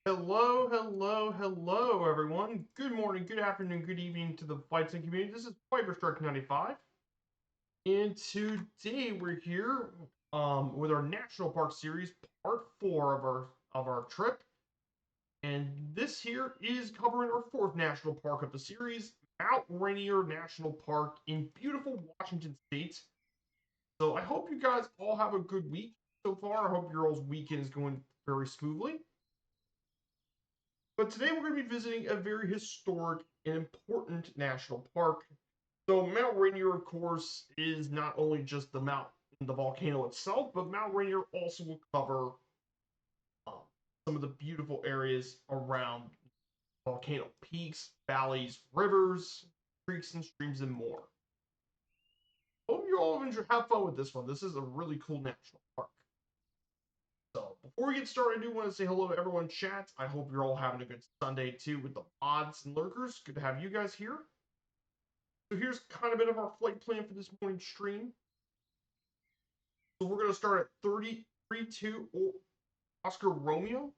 Hello, hello, hello, everyone. Good morning, good afternoon, good evening to the Flight Sim community. This is Fiber Strike 95, and today we're here with our National Park series, part four of our trip. And this here is covering our fourth national park of the series, Mount Rainier National Park in beautiful Washington State. So I hope you guys all have a good week so far. I hope your all's weekend is going very smoothly. But today we're going to be visiting a very historic and important national park. So Mount Rainier, of course, is not only just the volcano itself, but Mount Rainier also will cover um, some of the beautiful areas around volcano peaks, valleys, rivers, creeks, and streams, and more. Hope you all have fun with this one. This is a really cool national park. So before we get started, I do want to say hello to everyone in chat. I hope you're all having a good Sunday too with the mods and lurkers. Good to have you guys here. So here's kind of a bit of our flight plan for this morning's stream. So we're going to start at 32 Oscar Romeo.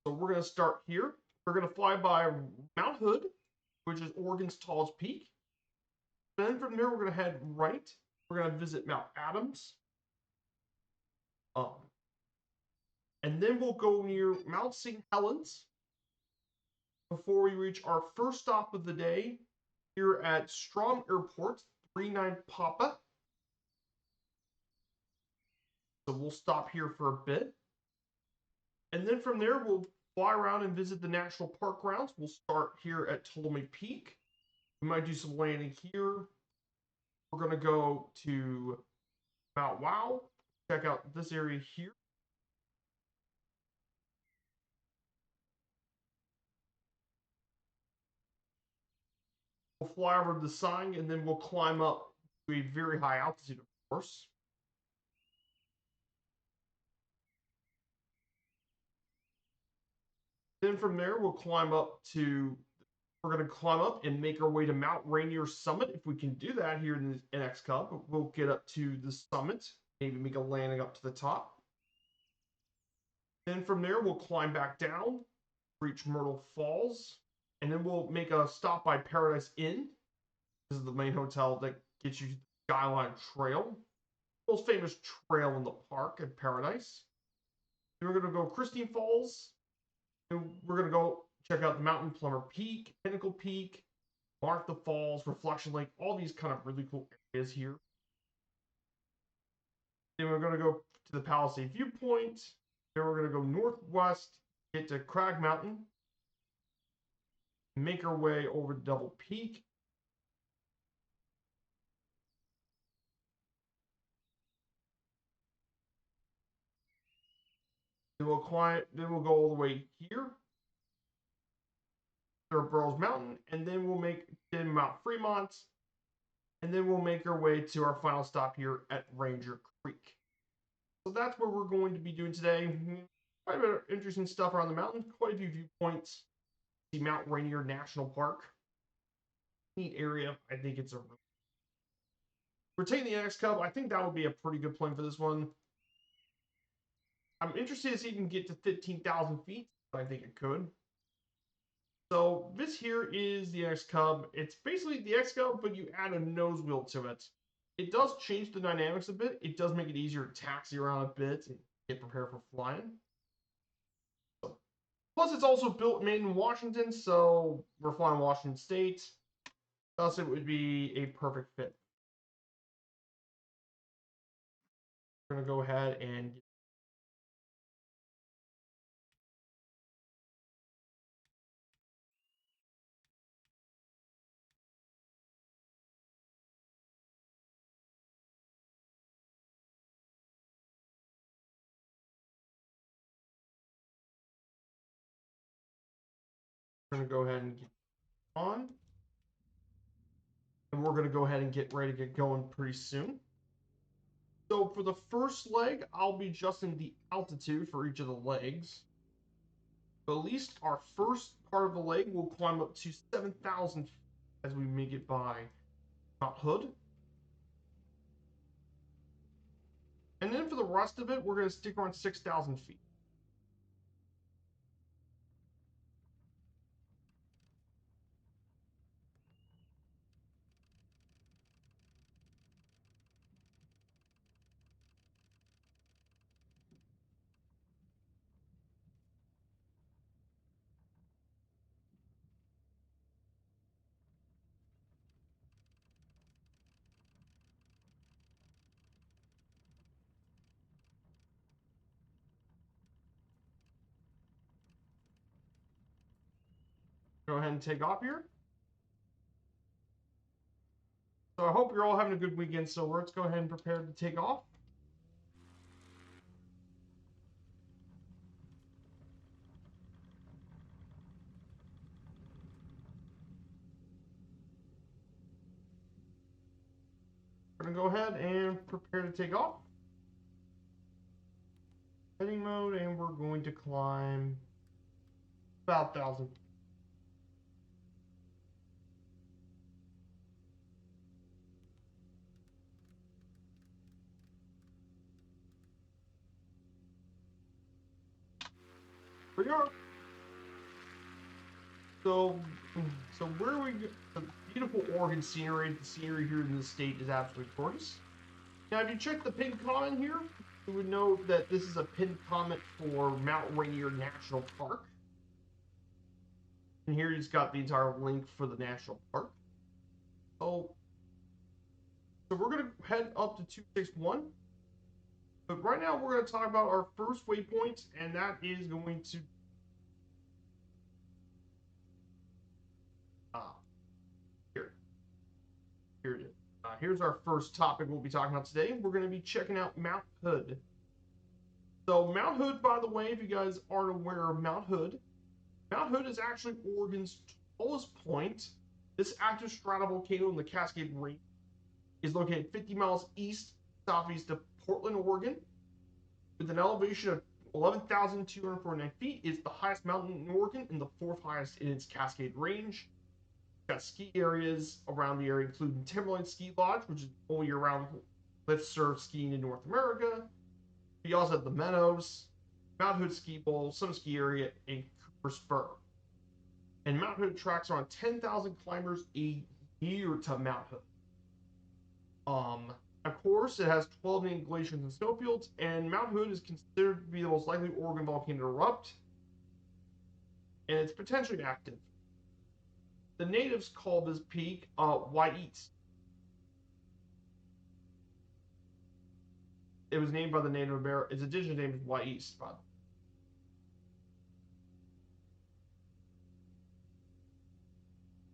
So we're going to start here. We're going to fly by Mount Hood, which is Oregon's tallest peak. Then from there, we're going to head right. We're going to visit Mount Adams. Um, and then we'll go near Mount St. Helens before we reach our first stop of the day here at Strom Airport, 39 Papa. So we'll stop here for a bit. And then from there, we'll fly around and visit the national park grounds. We'll start here at Ptolemy Peak. We might do some landing here. We're going to go to Mount Wow, check out this area here. We'll fly over the sign and then we'll climb up to a very high altitude, of course. Then from there, we're going to climb up and make our way to Mount Rainier Summit. If we can do that here in the NX Cup, we'll get up to the summit, maybe make a landing up to the top. Then from there, we'll climb back down, reach Myrtle Falls, and then we'll make a stop by Paradise Inn. This is the main hotel that gets you to the Skyline Trail, most famous trail in the park at Paradise. Then we're going to go Christine Falls, and we're going to go check out the Mountain Plumber Peak, Pinnacle Peak, Martha Falls, Reflection Lake, all these kind of really cool areas here. Then we're going to go to the Palisade Viewpoint. Then we're going to go northwest, get to Crag Mountain, make our way over to Double Peak. Then we'll go all the way here, Burroughs Mountain, and then we'll make Mount Fremont, and then we'll make our way to our final stop here at Ranger Creek. So that's what we're going to be doing today. Quite a bit of interesting stuff around the mountain, quite a few viewpoints. See Mount Rainier National Park. Neat area. I think it's a. We're taking the NX Cup. I think that would be a pretty good plane for this one. I'm interested to see if it can get to 15,000 feet, but I think it could. So this here is the X Cub. It's basically the X Cub, but you add a nose wheel to it. It does change the dynamics a bit. It does make it easier to taxi around a bit and get prepared for flying. Plus, it's also built made in Washington, so we're flying Washington State. Thus, it would be a perfect fit. We're going to go ahead and go ahead and get on. And we're going to go ahead and get ready to get going pretty soon. So for the first leg, I'll be adjusting the altitude for each of the legs. But at least our first part of the leg will climb up to 7,000 feet as we make it by Mount Hood. And then for the rest of it, we're going to stick around 6,000 feet. Go ahead and take off here. So I hope you're all having a good weekend. So let's go ahead and prepare to take off. We're going to go ahead and prepare to take off. Heading mode, and we're going to climb about 1,000. Here we are. So where we go, the beautiful Oregon scenery. The scenery here in this state is absolutely gorgeous. Now, if you check the pinned comment here, you would know that this is a pinned comment for Mount Rainier National Park. And here he's got the entire link for the national park. So we're going to head up to 261. But right now, we're going to talk about our first waypoint, and that is going to here it is. Here's our first topic we'll be talking about today. We're going to be checking out Mount Hood. So Mount Hood, by the way, if you guys aren't aware of Mount Hood is actually Oregon's tallest point. This active stratovolcano in the Cascade Range is located 50 miles southeast of Portland, Oregon, with an elevation of 11,249 feet. It's the highest mountain in Oregon and the fourth highest in its Cascade Range. Got ski areas around the area, including Timberline Ski Lodge, which is all year round lift serve skiing in North America. We also have the Meadows, Mount Hood Ski Bowl, some ski area, and Cooper Spur. And Mount Hood attracts around 10,000 climbers a year to Mount Hood. Of course, it has 12 named glaciers and snowfields, and Mount Hood is considered to be the most likely Oregon volcano to erupt, and it's potentially active. The natives call this peak White East. It was named by the Native American. Its indigenous name is White East, by the way.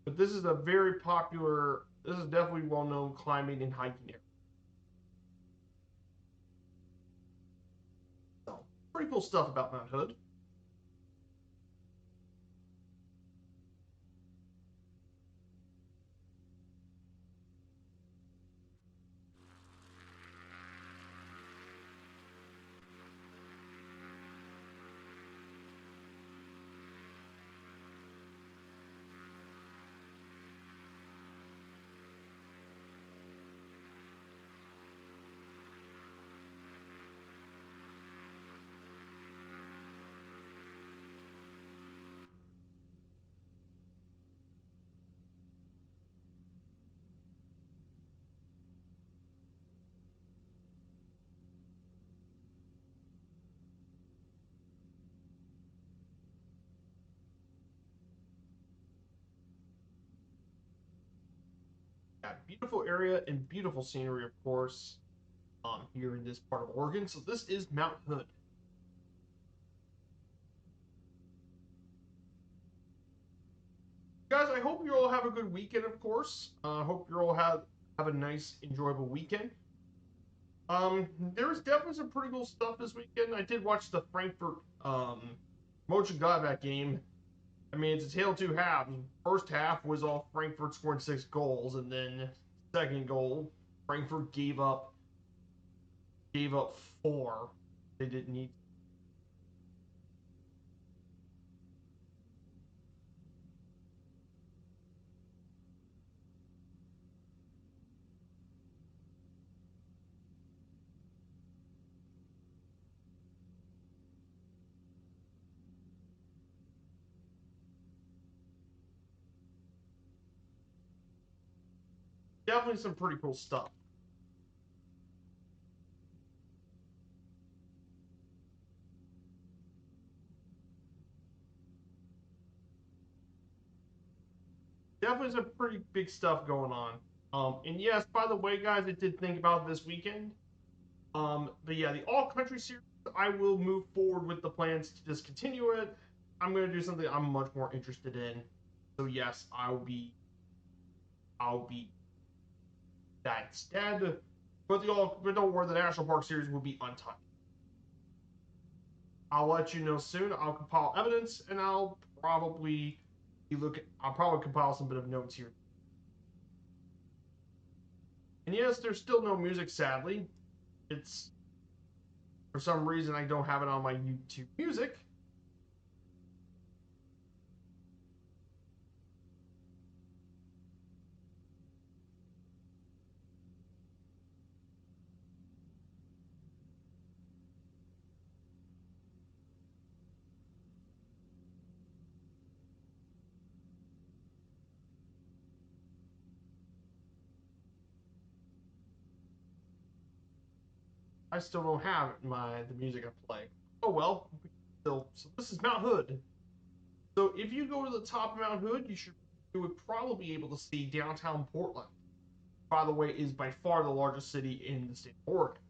But this is a very popular. This is definitely well-known climbing and hiking area. So, pretty cool stuff about Mount Hood. Yeah, beautiful area and beautiful scenery, of course, here in this part of Oregon. So this is Mount Hood. Guys, I hope you all have a good weekend, of course. I hope you all have a nice, enjoyable weekend. There's definitely some pretty cool stuff this weekend. I did watch the Frankfurt Motion Gladbach game. I mean, it's a tale of two halves. First half was all Frankfurt scoring 6 goals, and then second goal, Frankfurt gave up 4. They didn't need. Definitely some pretty cool stuff. Definitely some pretty big stuff going on. And yes, by the way, guys, I did think about this weekend. But yeah, the All Country series, I will move forward with the plans to discontinue it. I'm going to do something I'm much more interested in. So yes, I'll be that instead. But don't worry, the National Park series will be untouched. I'll let you know soon. I'll compile evidence, and I'll probably compile some bit of notes here. And yes, there's still no music, sadly. It's for some reason I don't have it on my YouTube Music. I still don't have the music I play. Oh well. Still, so this is Mount Hood. So if you go to the top of Mount Hood, you would probably be able to see downtown Portland. By the way, is by far the largest city in the state of Oregon.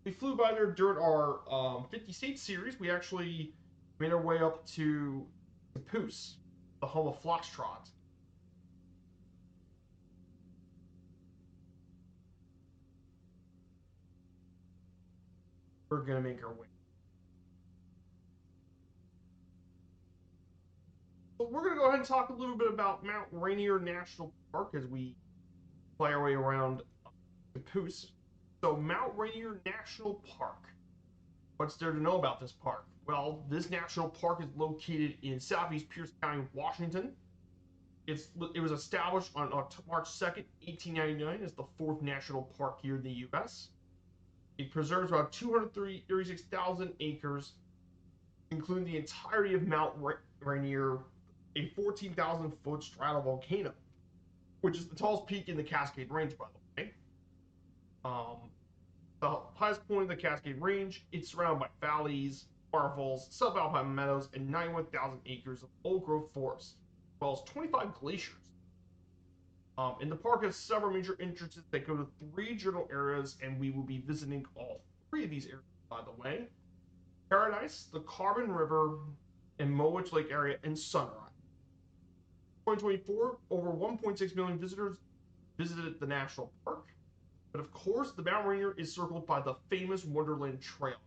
We flew by there during our 50 state series. We actually made our way up to Papoose, the home of Foxtrot. We're gonna make our way. So we're gonna go ahead and talk a little bit about Mount Rainier National Park as we play our way around Papoose. So Mount Rainier National Park. What's there to know about this park? Well, this national park is located in southeast Pierce County, Washington. It was established on March 2nd, 1899 as the fourth national park here in the U.S. It preserves about 236,000 acres, including the entirety of Mount Rainier, a 14,000-foot stratovolcano, which is the tallest peak in the Cascade Range, by the way. Um, the highest point of the Cascade Range, it's surrounded by valleys, waterfalls, subalpine meadows, and 91,000 acres of old-growth forest, as well as 25 glaciers. And the park has several major entrances that go to three general areas, and we will be visiting all three of these areas, by the way. Paradise, the Carbon River, and Mowich Lake area, and Sunrise. 2024, over 1.6 million visitors visited the national park. But of course, the Mount Rainier is circled by the famous Wonderland Trail.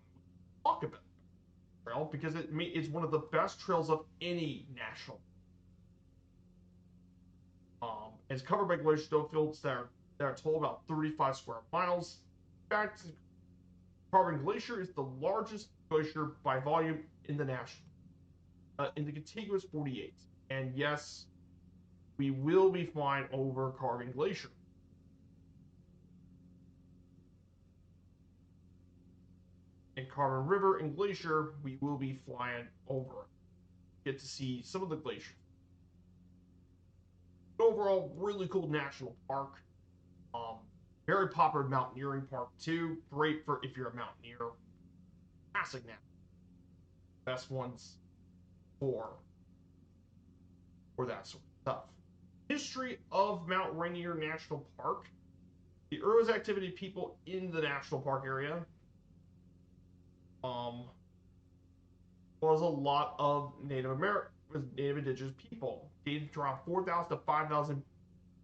Talk about the trail because it's one of the best trails of any national. It's covered by glacier snowfields that are total about 35 square miles. In fact, Carbon Glacier is the largest glacier by volume in the contiguous 48. And yes, we will be flying over Carbon Glacier. And Carbon River and Glacier, we will be flying over. Get to see some of the glaciers. Overall, really cool national park. Um, Very popular mountaineering park too. Great for if you're a mountaineer. Classic now. Best ones for that sort of stuff. History of Mount Rainier National Park. The earliest activity of people in the national park area um, was a lot of Native Indigenous people, dated to around 4,000 to 5,000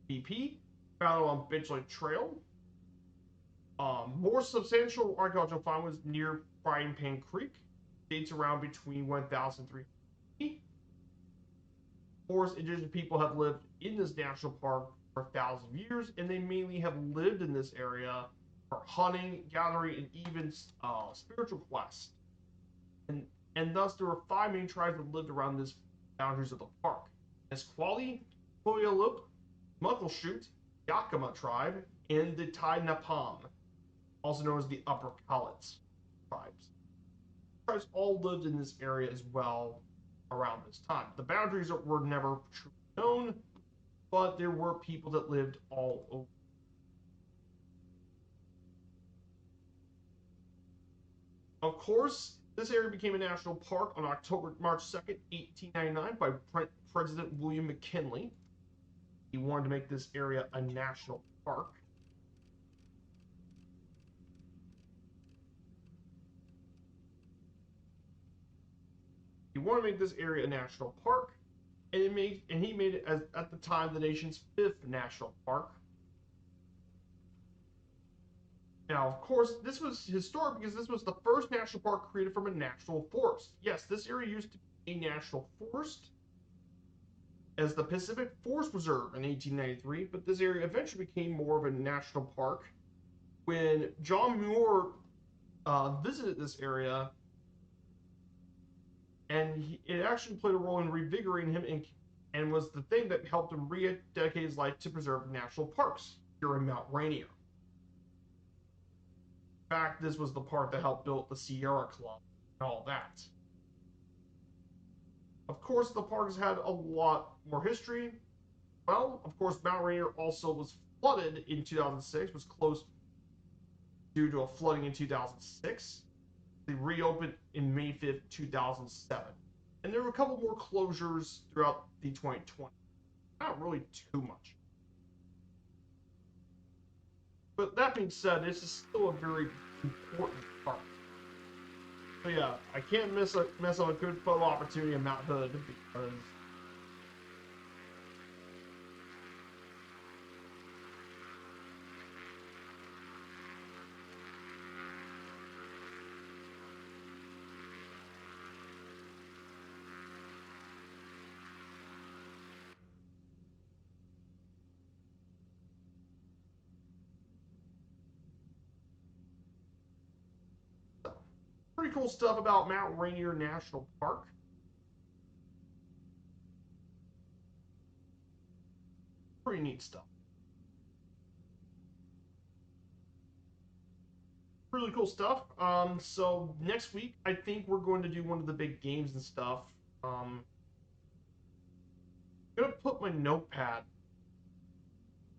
BP, found on Bench Lake Trail. More substantial archaeological find was near Frying Pan Creek, dates around between 1,300 BP. Forest indigenous people have lived in this national park for thousands of years, and they mainly have lived in this area for hunting, gathering, and even spiritual quests. And and thus there were five main tribes that lived around this boundaries of the park: Nisqually, Puyallup, Muckleshoot, Yakima tribe, and the Tai Napam, also known as the Upper Cowlitz tribes. Tribes all lived in this area as well around this time. The boundaries were never truly known, but there were people that lived all over. Of course, this area became a national park on March 2nd, 1899 by President William McKinley. He wanted to make this area a national park. He wanted to make this area a national park, and he made it as at the time the nation's 5th national park. Now, of course, this was historic because this was the first national park created from a national forest. Yes, this area used to be a national forest as the Pacific Forest Reserve in 1893, but this area eventually became more of a national park when John Muir visited this area, and it actually played a role in revigorating him and was the thing that helped him rededicate his life to preserve national parks here in Mount Rainier. In fact, this was the part that helped build the Sierra Club and all that. Of course, the park has had a lot more history. Well, of course, Mount Rainier also was flooded in 2006, was closed due to a flooding in 2006. They reopened in May 5th, 2007. And there were a couple more closures throughout the 2020. Not really too much. But that being said, this is still a very important park. So yeah, I can't miss up a good photo opportunity in Mount Hood because pretty cool stuff about Mount Rainier National Park. Pretty neat stuff. Really cool stuff. So next week, I think we're going to do one of the big games and stuff. I'm gonna put my notepad.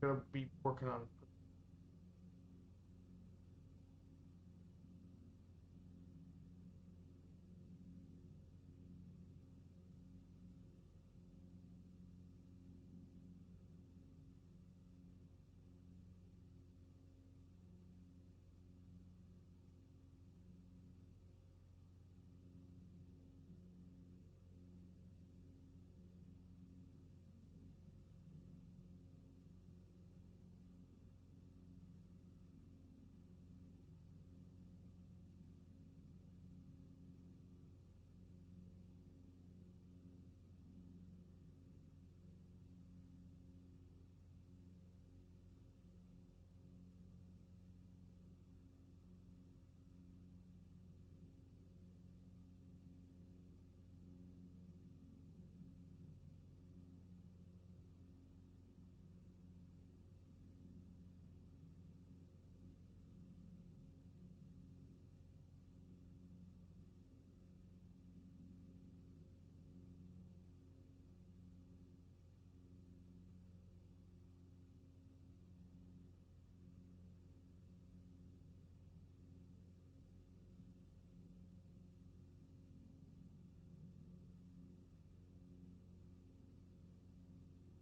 I'm gonna be working on.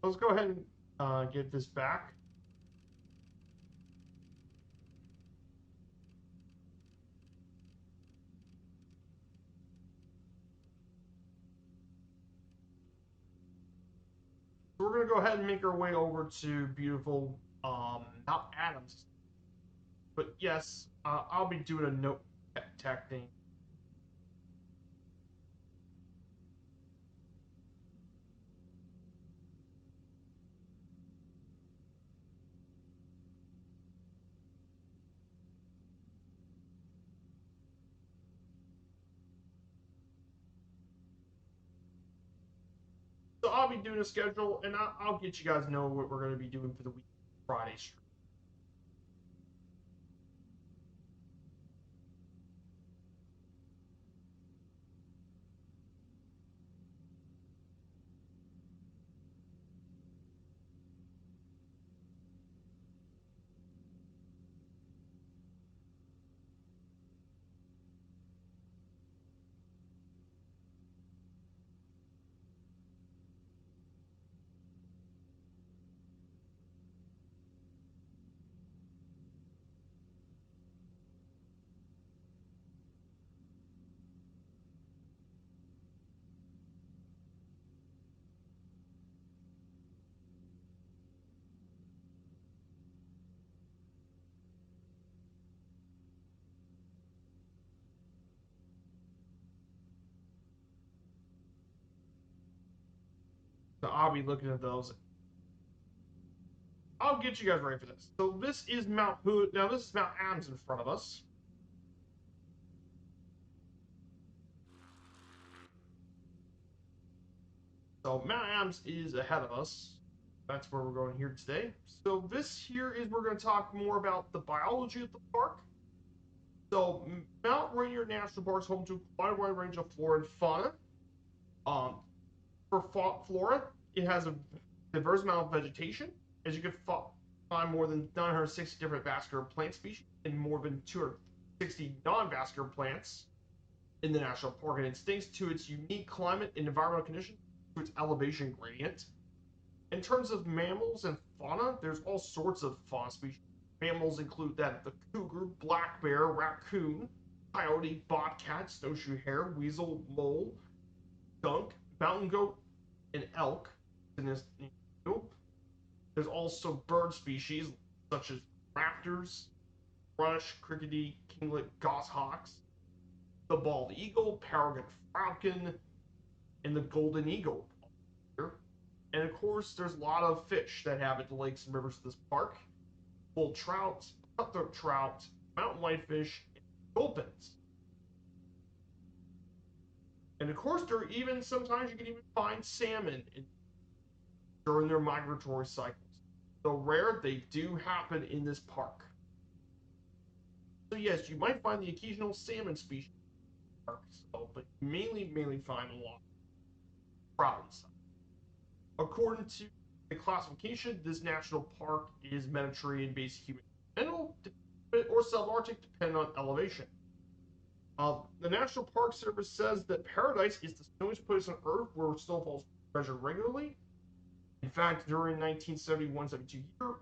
Let's go ahead and get this back. So we're gonna go ahead and make our way over to beautiful Mount Adams. But yes, I'll be doing a note tech thing. So I'll be doing a schedule, and I'll get you guys know what we're going to be doing for the week Friday stream. So I'll be looking at those. I'll get you guys ready for this. So this is Mount Hood. Now this is Mount Adams in front of us. So Mount Adams is ahead of us. That's where we're going here today. So this here is we're going to talk more about the biology of the park. So Mount Rainier National Park is home to quite a wide range of flora and fauna. For flora, it has a diverse amount of vegetation, as you can find more than 960 different vascular plant species and more than 260 non-vascular plants in the national park, and it's thanks to its unique climate and environmental conditions, to its elevation gradient. In terms of mammals and fauna, there's all sorts of fauna species. Mammals include that the cougar, black bear, raccoon, coyote, bobcat, snowshoe hare, weasel, mole, skunk, mountain goat, and elk. In this, there's also bird species such as raptors, thrush, crickety, kinglet, goshawks, the bald eagle, peregrine falcon, and the golden eagle. And of course, there's a lot of fish that habit the lakes and rivers of this park: bull trout, cutthroat trout, mountain whitefish, and dolphins. And of course, there are even sometimes you can even find salmon during their migratory cycles. Though rare, they do happen in this park. So yes, you might find the occasional salmon species in the park, but mainly find a lot of trout and stuff. According to the classification, this national park is Mediterranean based human or subarctic, depending on elevation. The National Park Service says that Paradise is the snowiest place on Earth where snowfall is measured regularly. In fact, during 1971-72 year,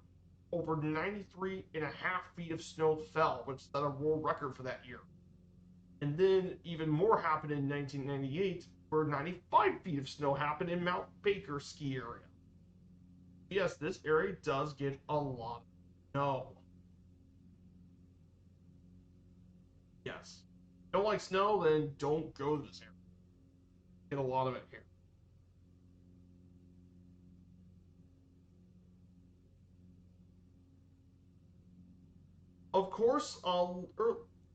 over 93 and a half feet of snow fell, which set a world record for that year. And then even more happened in 1998, where 95 feet of snow happened in Mount Baker ski area. Yes, this area does get a lot of snow. Yes. If you don't like snow, then don't go to this area. Get a lot of it here. Of course, a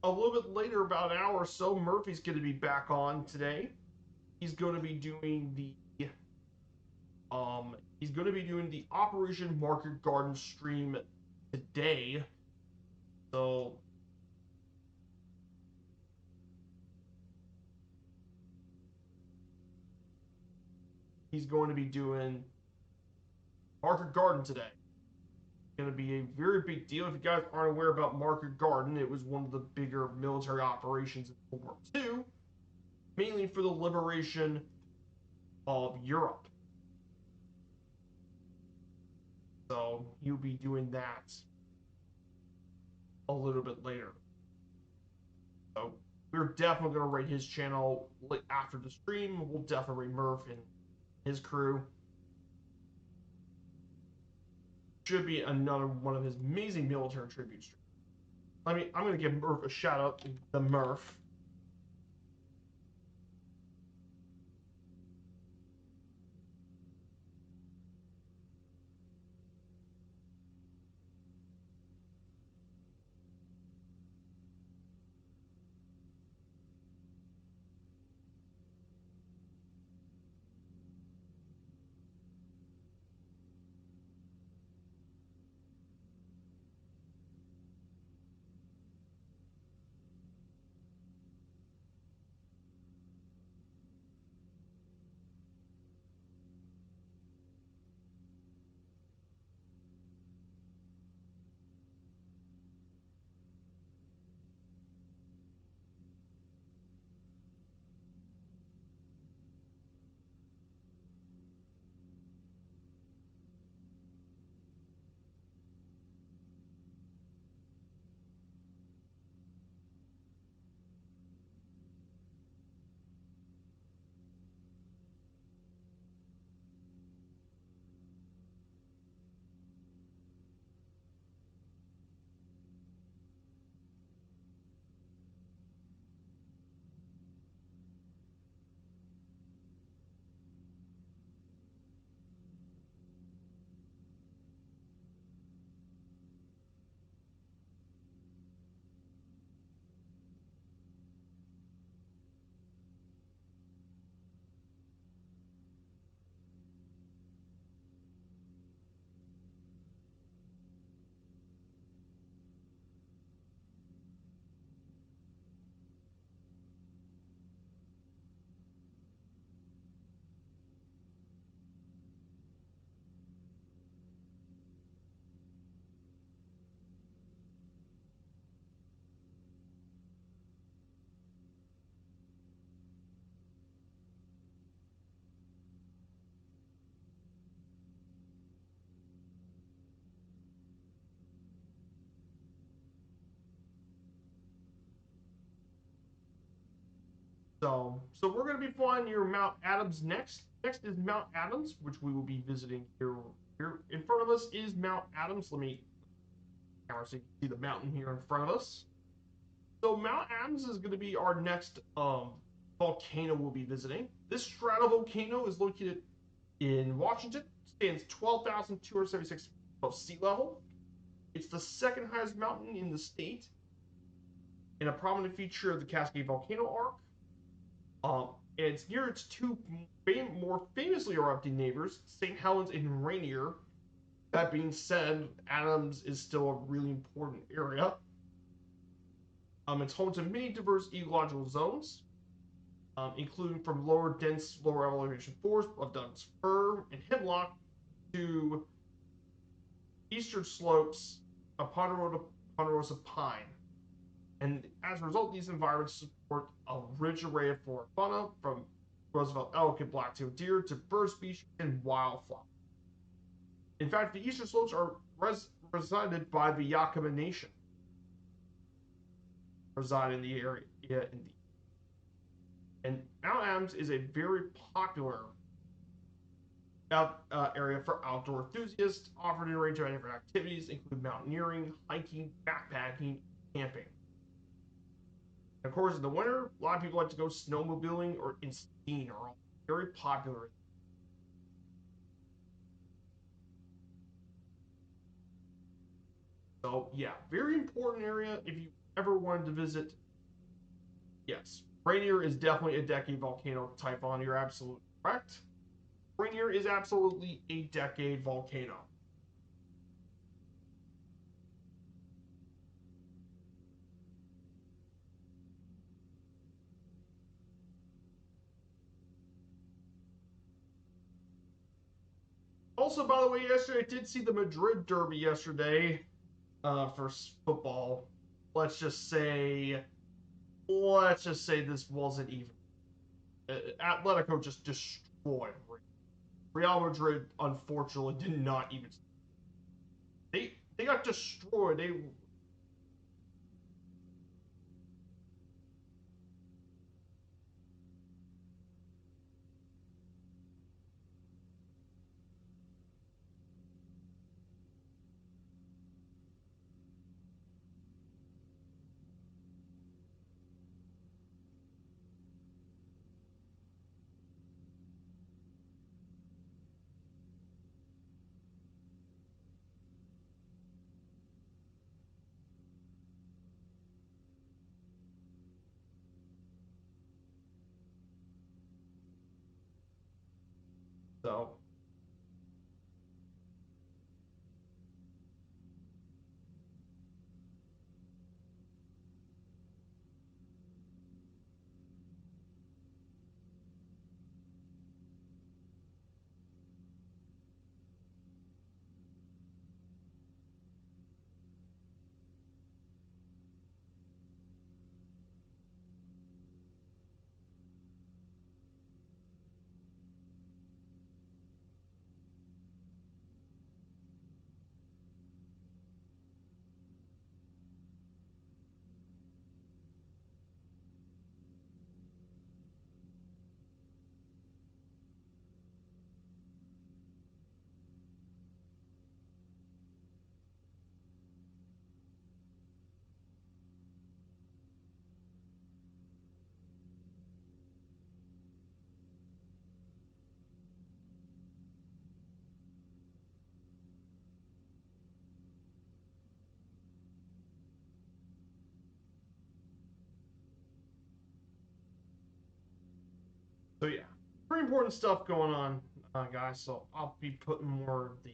little bit later, about an hour or so, Murphy's going to be back on today. He's going to be doing the Operation Market Garden stream today. So he's going to be doing Market Garden today. It's going to be a very big deal. If you guys aren't aware about Market Garden, it was one of the bigger military operations in World War II, mainly for the liberation of Europe. So he'll be doing that a little bit later. So we're definitely going to rate his channel after the stream. We'll definitely rate Murph and his crew. Should be another one of his amazing military tributes. I'm going to give Murph a shout out to the Murph. So we're going to be flying near Mount Adams next. Next is Mount Adams, which we will be visiting here. Here in front of us is Mount Adams. Let me camera so you can see the mountain here in front of us. So Mount Adams is going to be our next volcano we'll be visiting. This stratovolcano is located in Washington. Stands 12,276 feet above sea level. It's the second highest mountain in the state, and a prominent feature of the Cascade Volcano Arc. And it's near its two more famously erupting neighbors, St. Helens and Rainier. That being said, Adams is still a really important area. It's home to many diverse ecological zones, including from lower elevation forests of Douglas fir and hemlock to eastern slopes of ponderosa pine. And as a result, these environments support a rich array of flora and fauna, from Roosevelt elk and black-tailed deer to bird species and wildflowers. In fact, the eastern slopes are resided by the Yakama Nation, reside in the area. And Mount Adams is a very popular area for outdoor enthusiasts, offering a range of different activities, including mountaineering, hiking, backpacking, camping. Of course, in the winter, a lot of people like to go snowmobiling or skiing are all very popular. So yeah, very important area if you ever wanted to visit. Yes, Rainier is definitely a decade volcano. Typhon, you're absolutely correct. Rainier is absolutely a decade volcano. Also, by the way, yesterday I did see the Madrid Derby yesterday for football. Let's just say, this wasn't even. Atletico just destroyed Real Madrid. Unfortunately, did not even. They got destroyed. So yeah, pretty important stuff going on, guys. So I'll be putting more of the.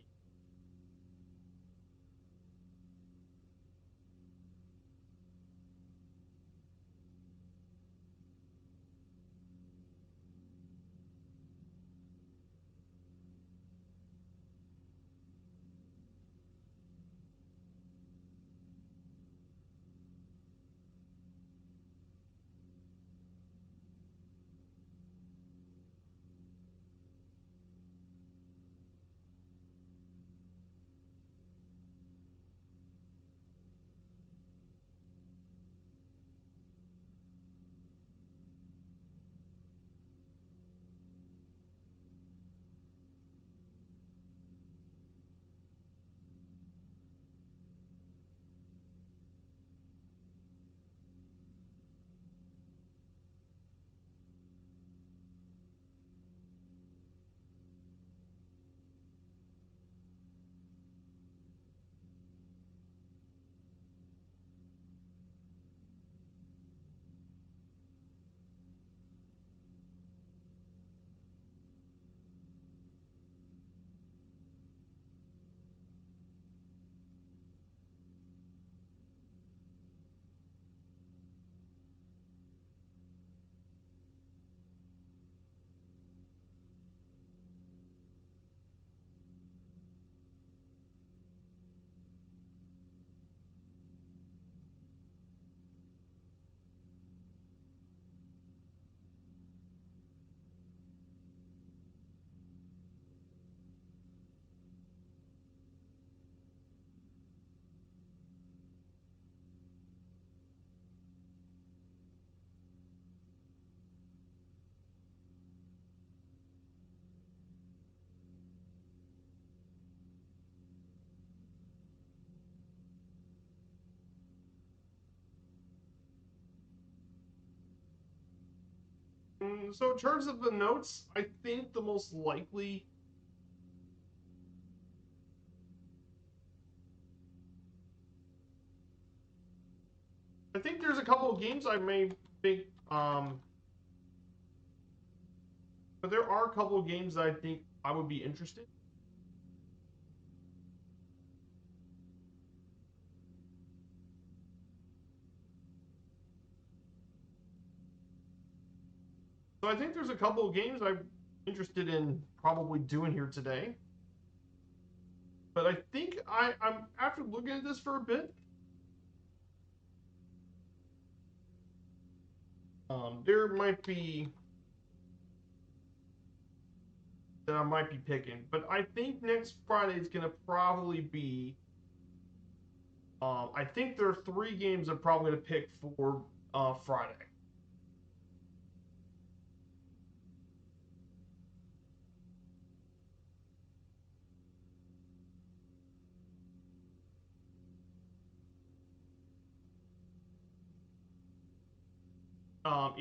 So in terms of the notes, I think the most likely. I think there's a couple of games I may think, but there are a couple of games that I think I would be interested. So I think there's a couple of games I'm interested in probably doing here today. But I think I'm after looking at this for a bit. There might be that I might be picking, but I think next Friday is gonna probably be. I think there are three games I'm probably gonna pick for Friday.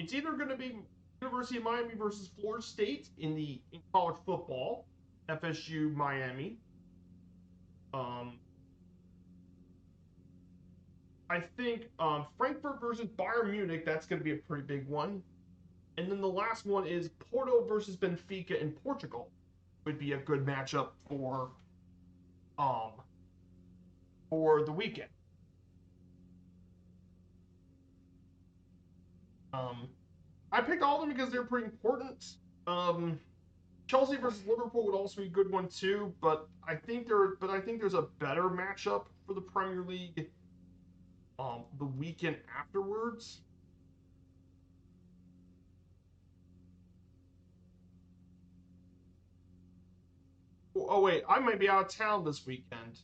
It's either going to be University of Miami versus Florida State in college football, FSU Miami. Um, I think Frankfurt versus Bayern Munich. That's going to be a pretty big one. And then the last one is Porto versus Benfica in Portugal. Would be a good matchup um for the weekend. Um, I picked all of them because they're pretty important. Um, Chelsea versus Liverpool would also be a good one too, but I think there's a better matchup for the Premier League the weekend afterwards. Oh wait, I might be out of town this weekend.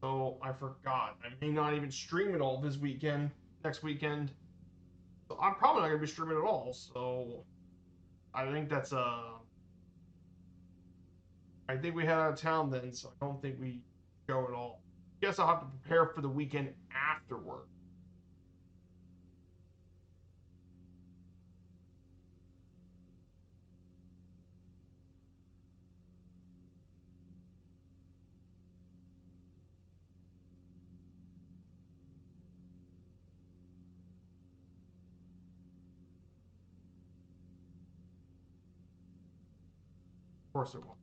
So I forgot. I may not even stream it all this weekend, next weekend. So I'm probably not gonna be streaming at all. So I think that's I think we head out of town then, so I don't think we go at all. Guess I'll have to prepare for the weekend afterward. Of course it will.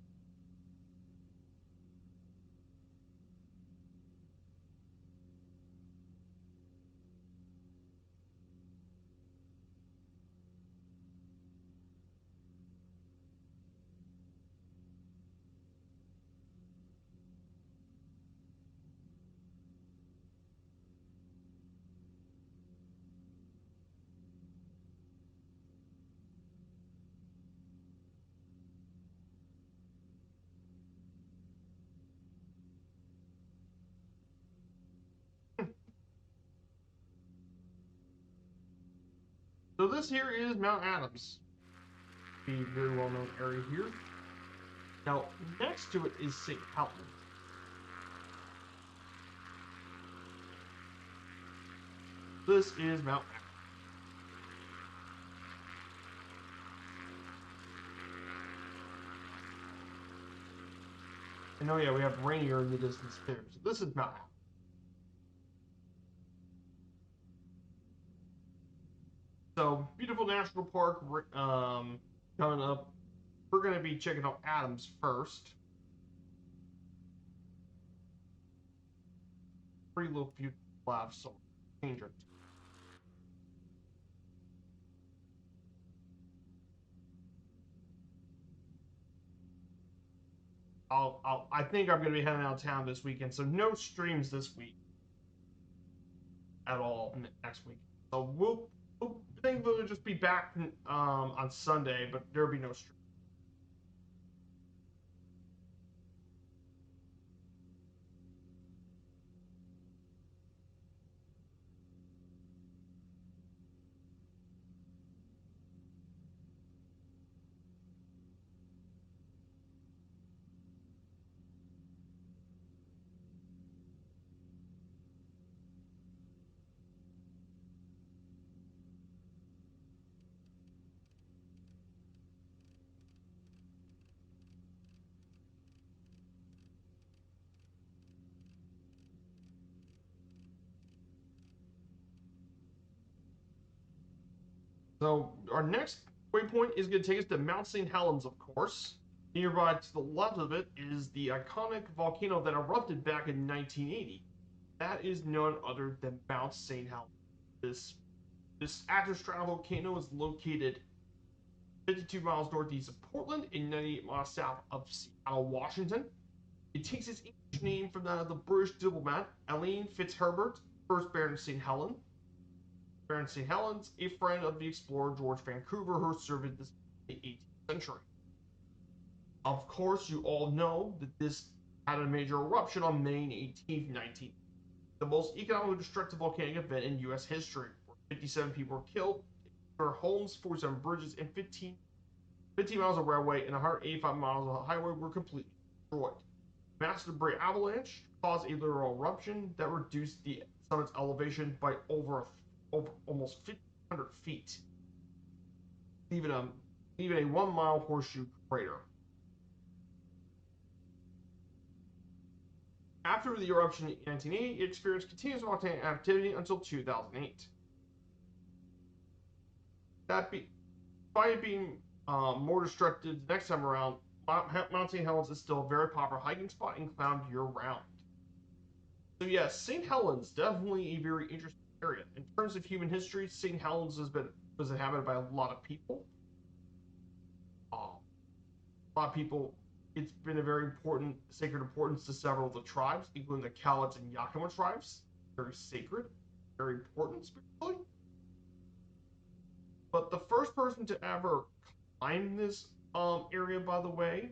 So this here is Mount Adams, a very well-known area here. Now next to it is St. Helens. This is Mount Adams. And oh yeah, we have Rainier in the distance too. So this is Mount Adams. So beautiful national park coming up. We're gonna be checking out Adams first. Pretty little few left, so change it. I think I'm gonna be heading out of town this weekend, so no streams this week at all next week. So we'll think we'll just be back on Sunday, but there'll be no stream. So our next waypoint is going to take us to Mount St. Helens, of course. Nearby to the left of it is the iconic volcano that erupted back in 1980. That is none other than Mount St. Helens. This active stratovolcano is located 52 miles northeast of Portland and 98 miles south of Seattle, Washington. It takes its English name from that of the British diplomat Eileen Fitzherbert, first Baron St. Helens. Baron St. Helens, a friend of the explorer George Vancouver, who served in the 18th century. Of course, you all know that this had a major eruption on May 18th, 19. The most economically destructive volcanic event in U.S. history, where 57 people were killed, their homes, 47 bridges, and 15 miles of railway and 185 miles of highway were completely destroyed. Massive debris avalanche caused a literal eruption that reduced the summit's elevation by over almost 1,500 feet, leaving a 1-mile horseshoe crater. After the eruption in 1980, it experienced continuous volcanic activity until 2008. By it being more destructive the next time around, Mount St. Helens is still a very popular hiking spot and found year-round. So yes, St. Helens definitely a very interesting area. In terms of human history, St. Helens was inhabited by a lot of people. A lot of people. It's been a very important sacred importance to several of the tribes, including the Cowlitz and Yakima tribes. Very sacred, very important spiritually. But the first person to ever climb this area, by the way,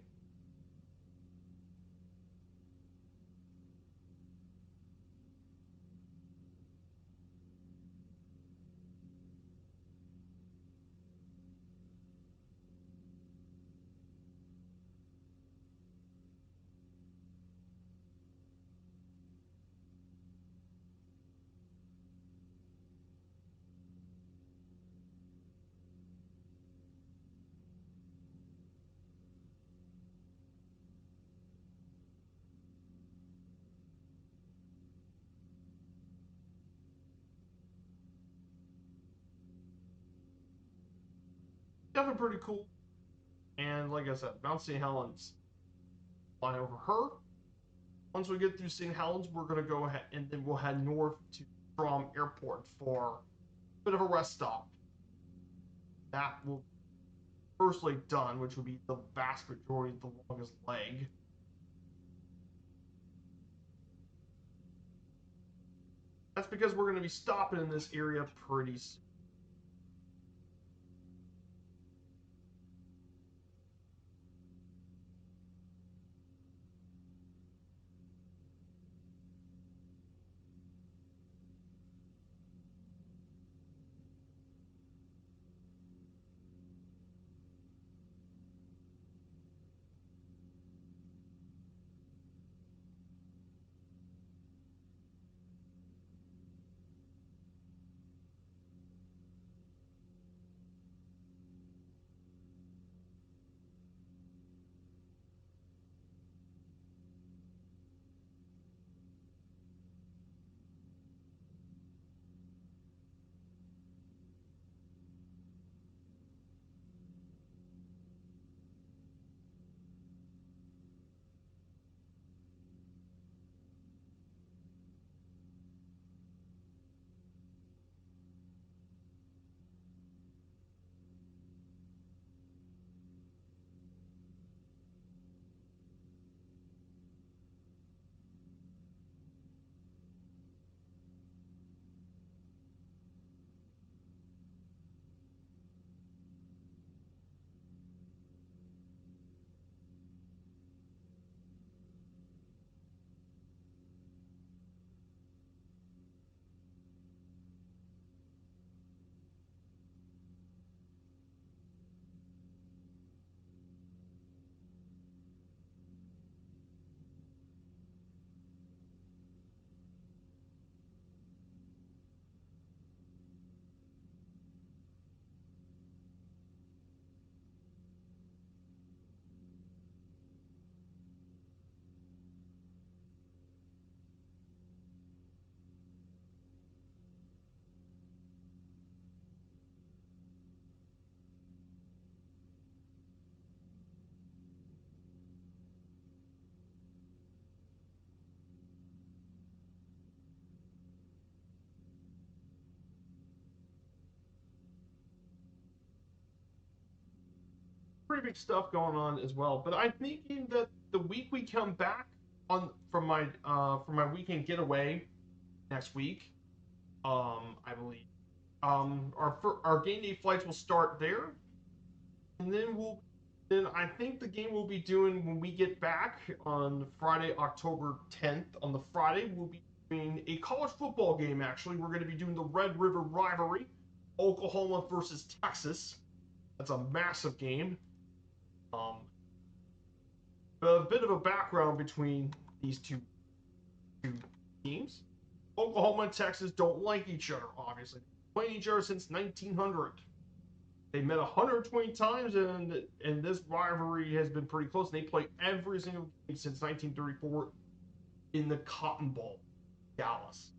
definitely pretty cool. And like I said, Mount St. Helens, fly over her. Once we get through St. Helens, we're going to go ahead and then we'll head north to Strom Airport for a bit of a rest stop. That will first leg done, which would be the vast majority of the longest leg. That's because we're going to be stopping in this area pretty soon. pretty big stuff going on as well. But I'm thinking that the week we come back on from my weekend getaway next week, I believe, our game day flights will start there, and then I think the game we'll be doing when we get back on Friday, October 10th. On the Friday, we'll be doing a college football game. Actually, we're going to be doing the Red River rivalry, Oklahoma versus Texas. That's a massive game. Um, a bit of a background between these two teams. Oklahoma and Texas don't like each other, obviously. They've played each other since 1900. They met 120 times, and this rivalry has been pretty close. They play every single game since 1934 in the Cotton Bowl, Dallas.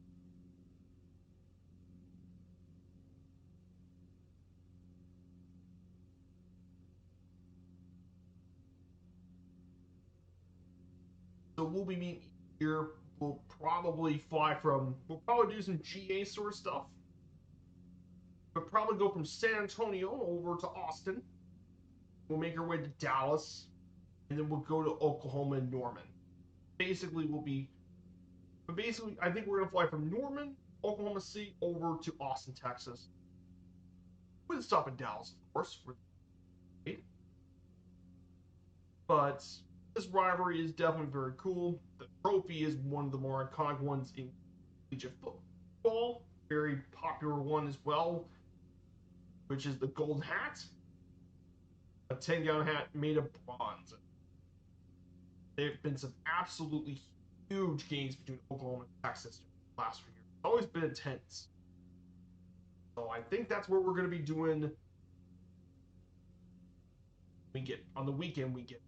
So we'll be meeting here. We'll probably we'll probably do some GA sort of stuff. We'll probably go from San Antonio over to Austin. We'll make our way to Dallas, and then we'll go to Oklahoma and Norman. Basically, I think we're gonna fly from Norman, Oklahoma City, over to Austin, Texas. With a stop in Dallas, of course. But this rivalry is definitely very cool. The trophy is one of the more iconic ones in collegiate football. Very popular one as well, which is the golden hat. A 10-gallon hat made of bronze. There have been some absolutely huge games between Oklahoma and Texas the last few years. It's always been intense. So I think that's what we're going to be doing. We get on the weekend. We get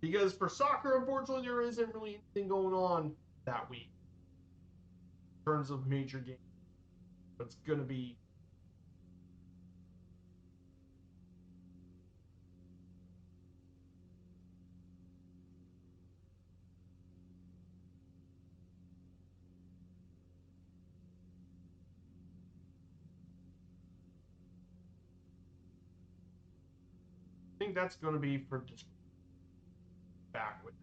because for soccer, unfortunately, there isn't really anything going on that week in terms of major games. It's going to be I think that's going to be for just back with.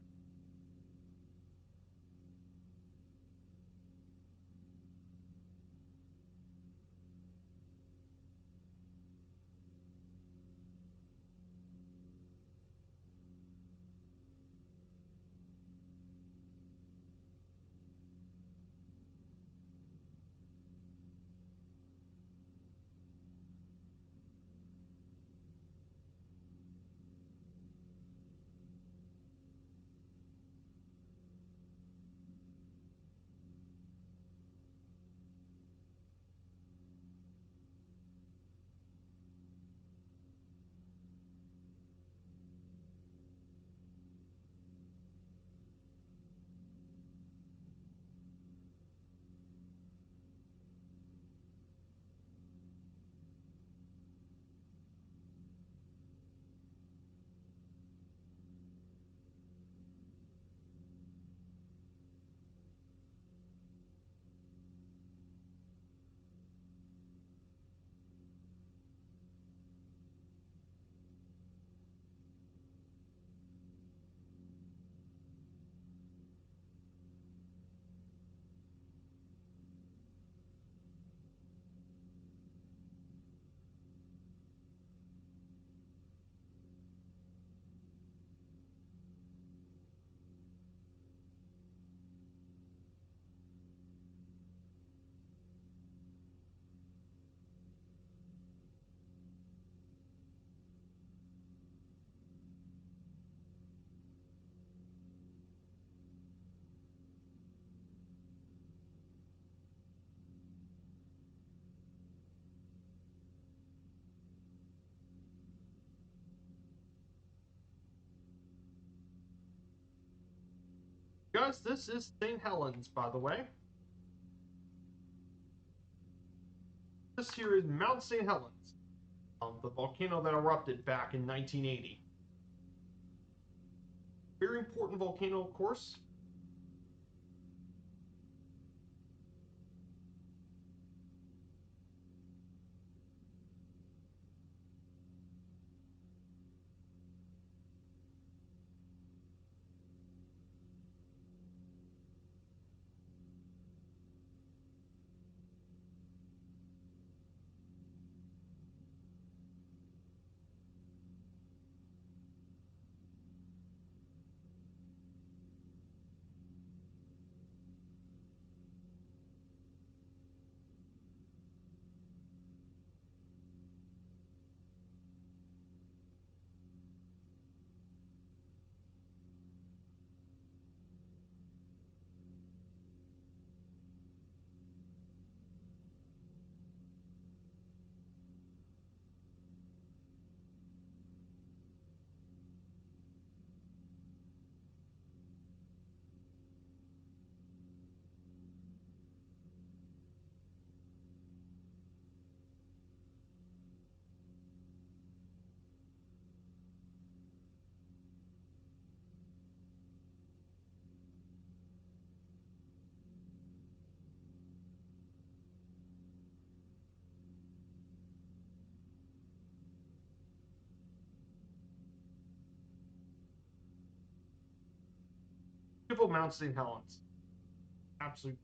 Guys, this is St. Helens, by the way. This here is Mount St. Helens, the volcano that erupted back in 1980. Very important volcano, of course. beautiful Mount St. Helens. Absolutely.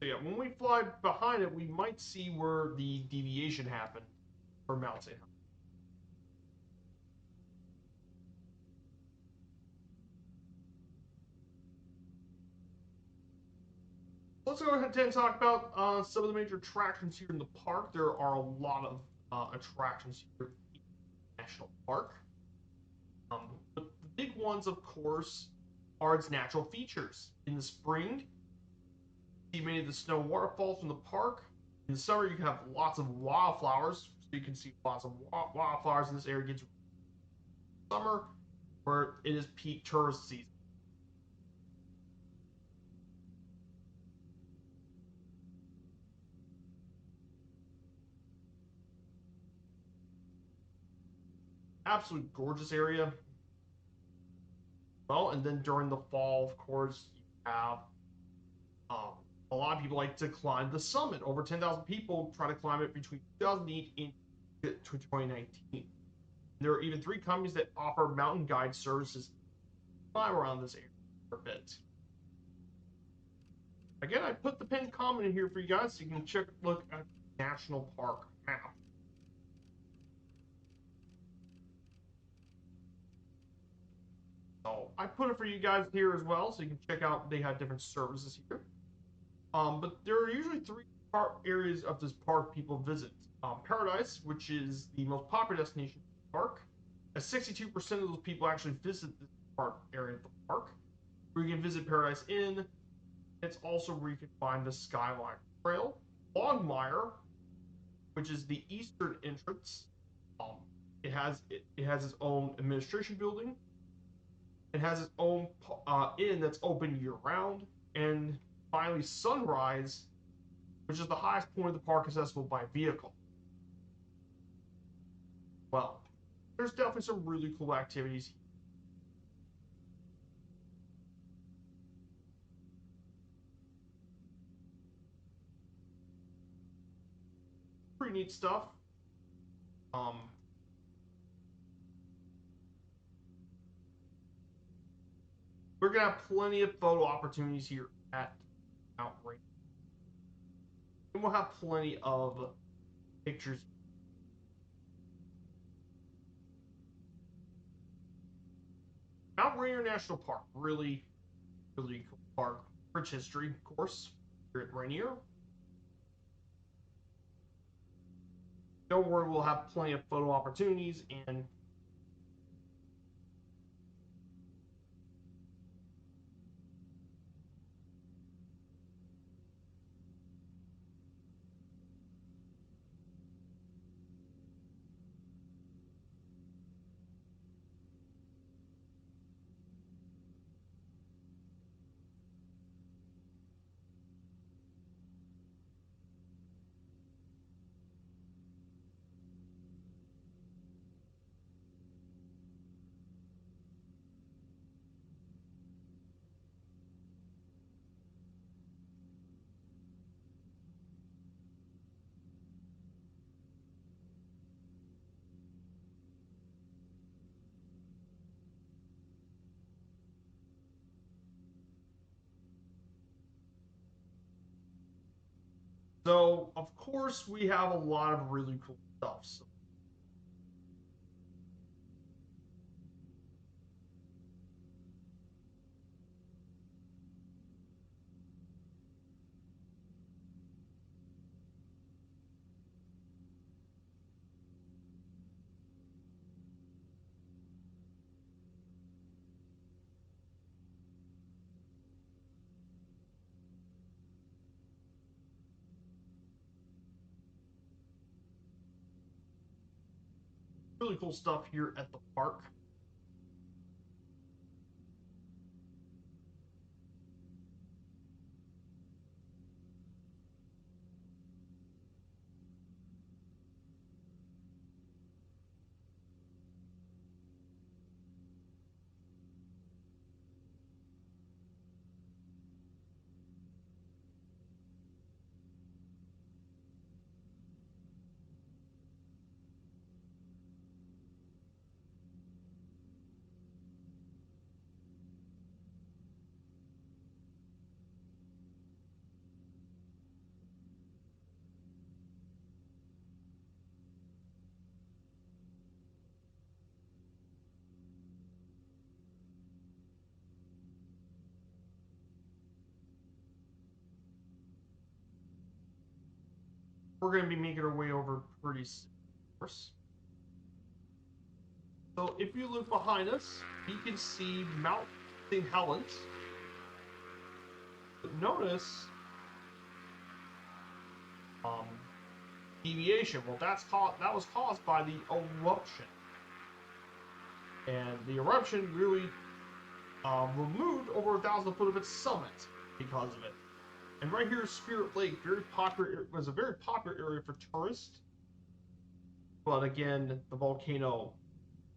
So yeah, when we fly behind it, we might see where the deviation happened for Mount St. Helens. Let's go ahead and talk about some of the major attractions here in the park. There are a lot of attractions here in the national park. But the big ones, of course, are its natural features. In the spring, you see many of the snow waterfalls from the park. In the summer, you can have lots of wildflowers, so you can see lots of wildflowers in this area. Gets summer, where it is peak tourist season. Absolute gorgeous area. Well, and then during the fall, of course, you have um, a lot of people like to climb the summit. Over 10,000 people try to climb it between 2008 and 2019. There are even 3 companies that offer mountain guide services to climb around this area for a bit. Again, I put the pinned comment in here for you guys so you can look at the national park map. So I put it for you guys here as well, so you can check out. They have different services here. But there are usually 3 areas of this park people visit. Paradise, which is the most popular destination in the park. 62% of those people actually visit this park area of the park. Where you can visit Paradise Inn. It's also where you can find the Skyline Trail. Longmire, which is the eastern entrance. It has its own administration building. It has its own inn that's open year round. And finally, Sunrise, which is the highest point of the park accessible by vehicle. Well, there's definitely some really cool activities. Pretty neat stuff. Um, we're gonna have plenty of photo opportunities here at Mount Rainier, and we'll have plenty of pictures. Mount Rainier National Park, really, really cool park. Rich history, of course, here at Rainier. Don't worry, we'll have plenty of photo opportunities and so of course we have a lot of really cool stuff. So really cool stuff here at the park. we're going to be making our way over pretty soon, of course. So if you look behind us, you can see Mount St. Helens. But notice deviation. Well, that was caused by the eruption, and the eruption really removed over 1,000 foot of its summit because of it. And right here, Spirit Lake, was a very popular area for tourists. But again, the volcano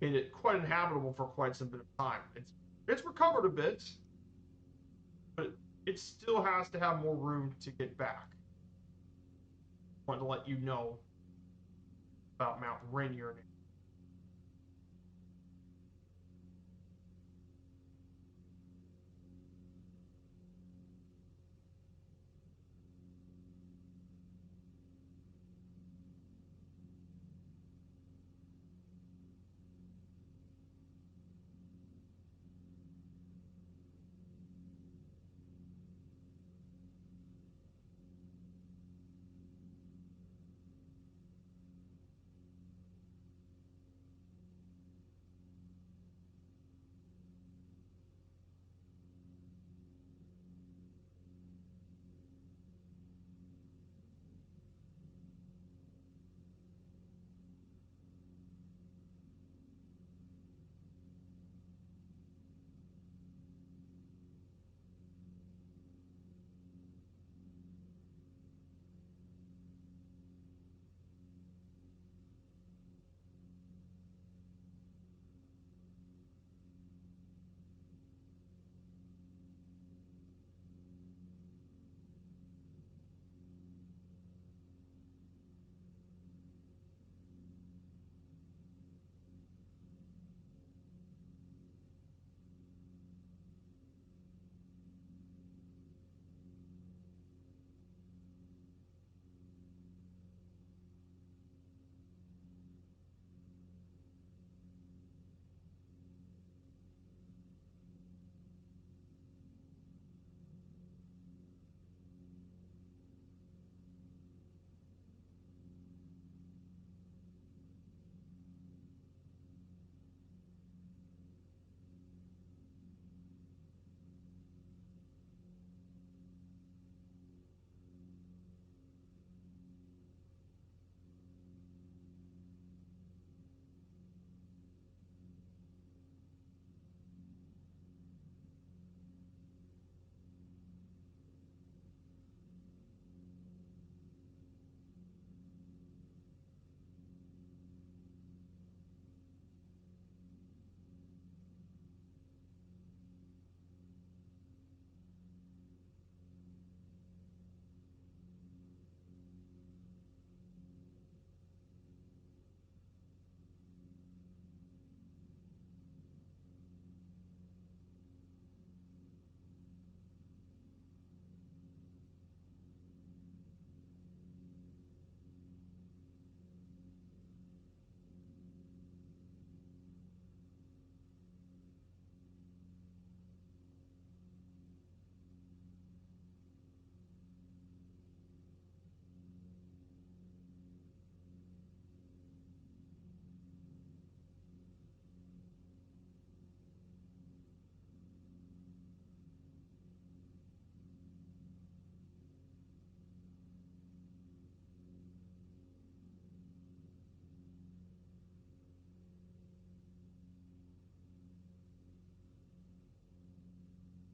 made it quite uninhabitable for quite some bit of time. It's recovered a bit, but it still has to have more room to get back. I wanted to let you know about Mount Rainier.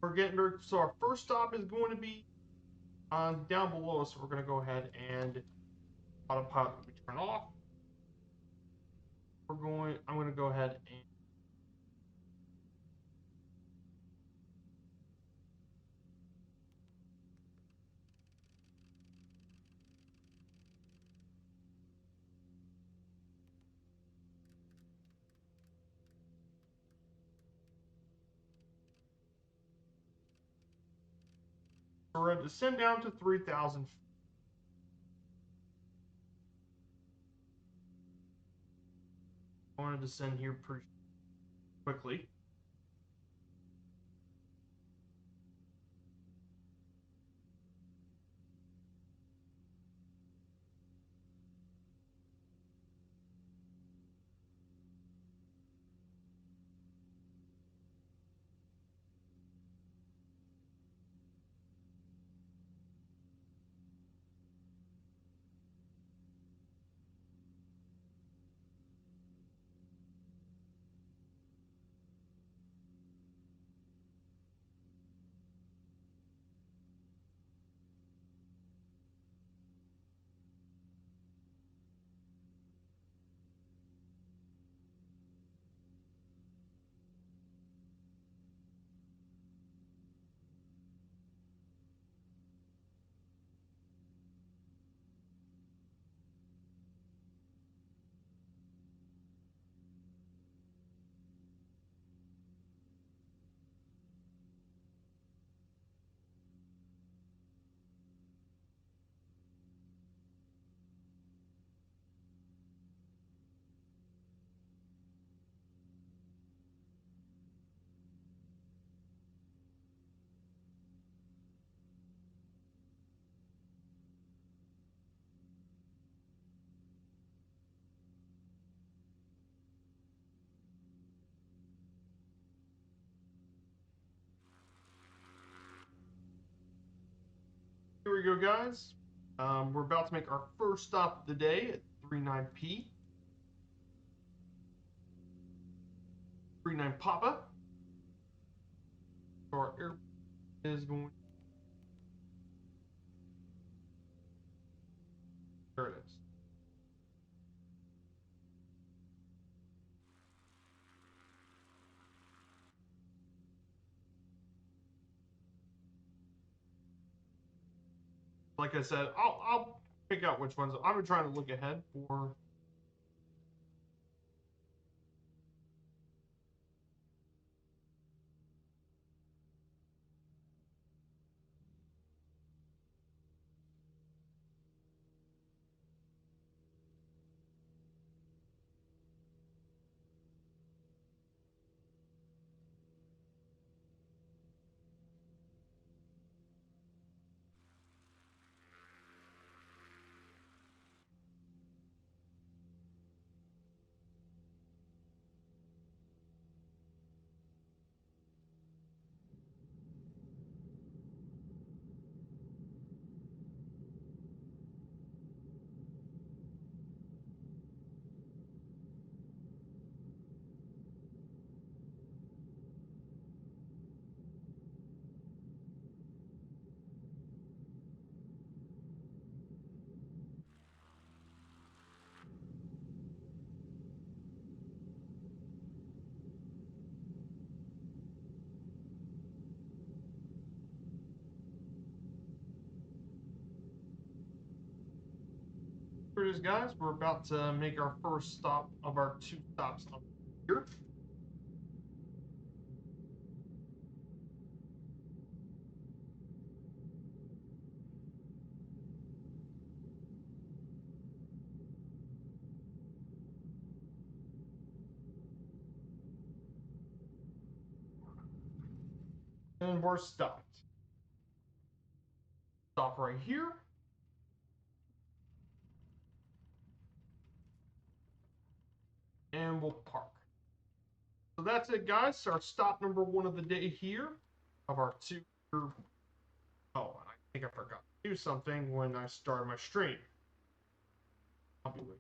We're getting very, so our first stop is going to be down below, so we're going to go ahead and autopilot will be turned off. I'm going to go ahead and we're going to descend down to 3,000 feet. I want to descend here pretty quickly. we go, guys. We're about to make our first stop of the day at 39P. 39 Papa. Our air is going. There it is. Like I said, I'll pick out which ones. I'm trying to look ahead for. Here it is, guys. We're about to make our first stop of our 2 stops up here. And we're stopped. Stop right here. And we'll park. So that's it, guys. Our stop number 1 of the day here of our 2. Oh, I think I forgot to do something when I started my stream. I'll be waiting.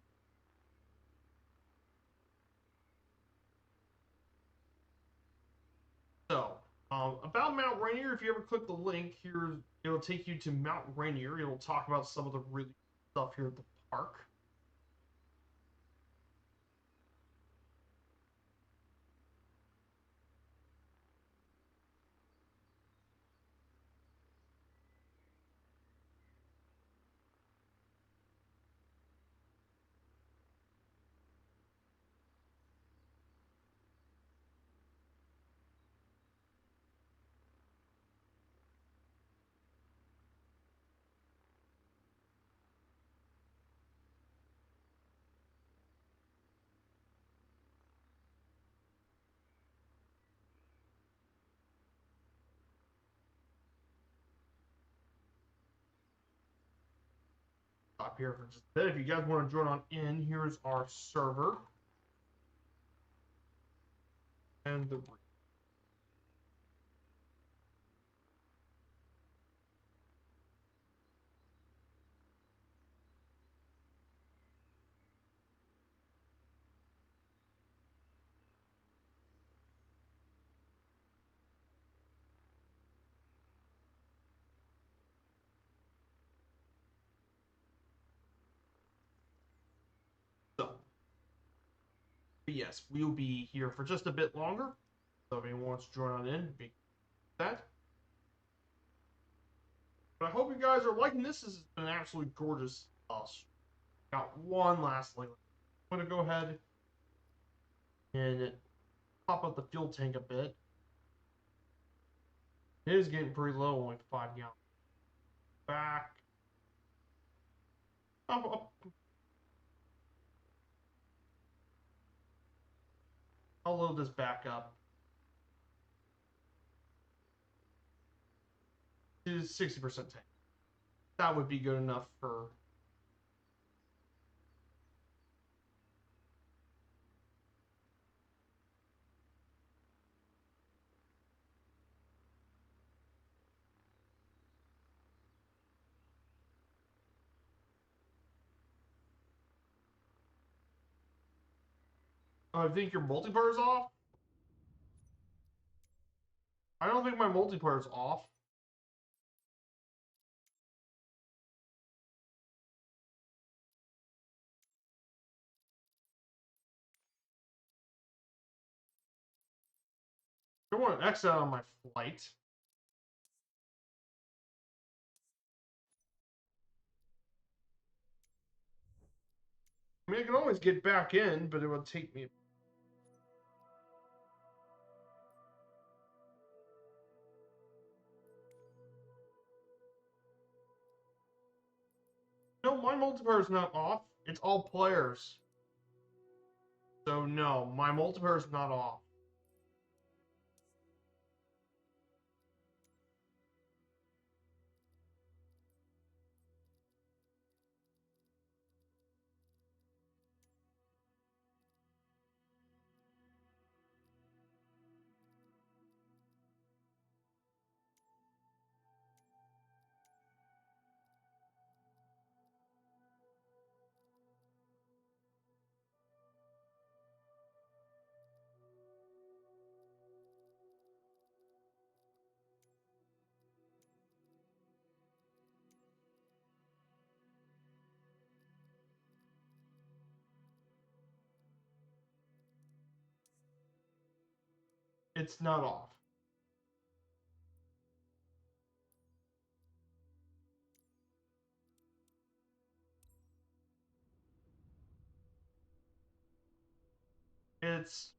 So, about Mount Rainier, if you ever click the link here, it'll take you to Mount Rainier. It'll talk about some of the really stuff here at the park. Stop here for just a bit. If you guys want to join on in, here's our server. And the so, but yes, we'll be here for just a bit longer. So if anyone wants to join on in, be that. But I hope you guys are liking this. This has been an absolutely gorgeous got one last thing. I'm going to go ahead and pop up the fuel tank a bit. It is getting pretty low, only 5 gallons. Back. Up. I'll load this back up. It is 60% tank. That would be good enough for. I think your multiplayer is off. I don't think my multiplayer is off. I want to exit out on my flight. I mean, I can always get back in, but it would take me. No, my multiplayer is not off. It's all players. So no, my multiplayer is not off. It's not off. It's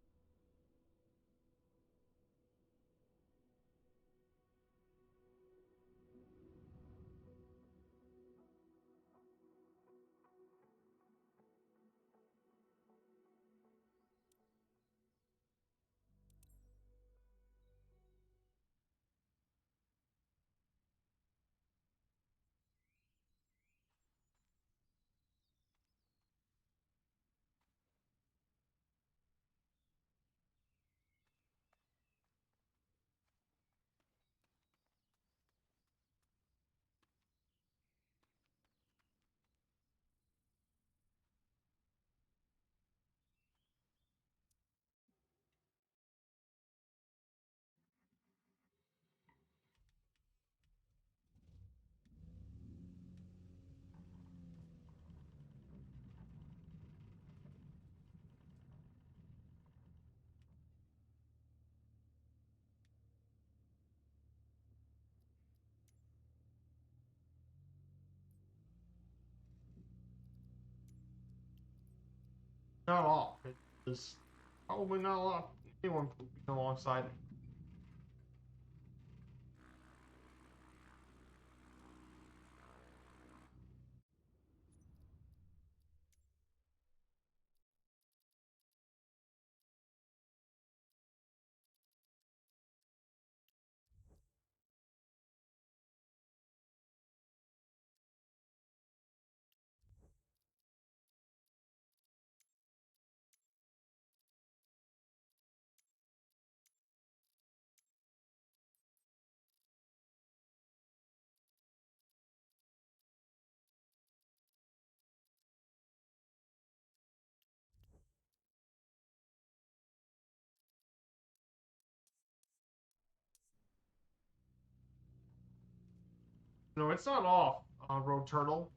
not off. It is probably not off. Anyone could be alongside me. No, it's not off, Road Turtle.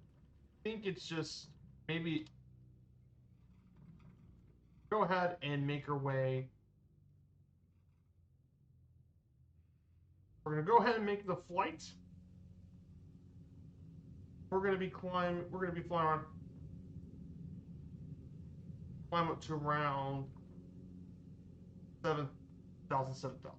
I think it's just maybe go ahead and make our way. We're gonna go ahead and make the flight. We're gonna be flying around, climb up to around 7,000.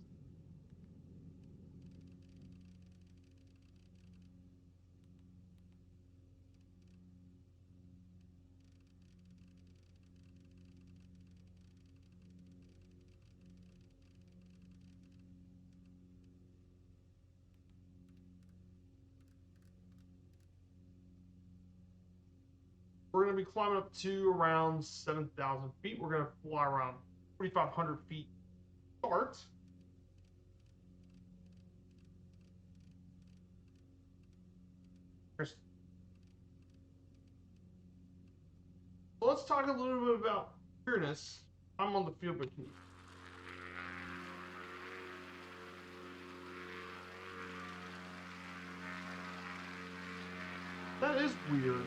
We're gonna be climbing up to around 7,000 feet. We're gonna fly around 4,500 feet start. So let's talk a little bit about clearness. I'm on the field with me. That is weird.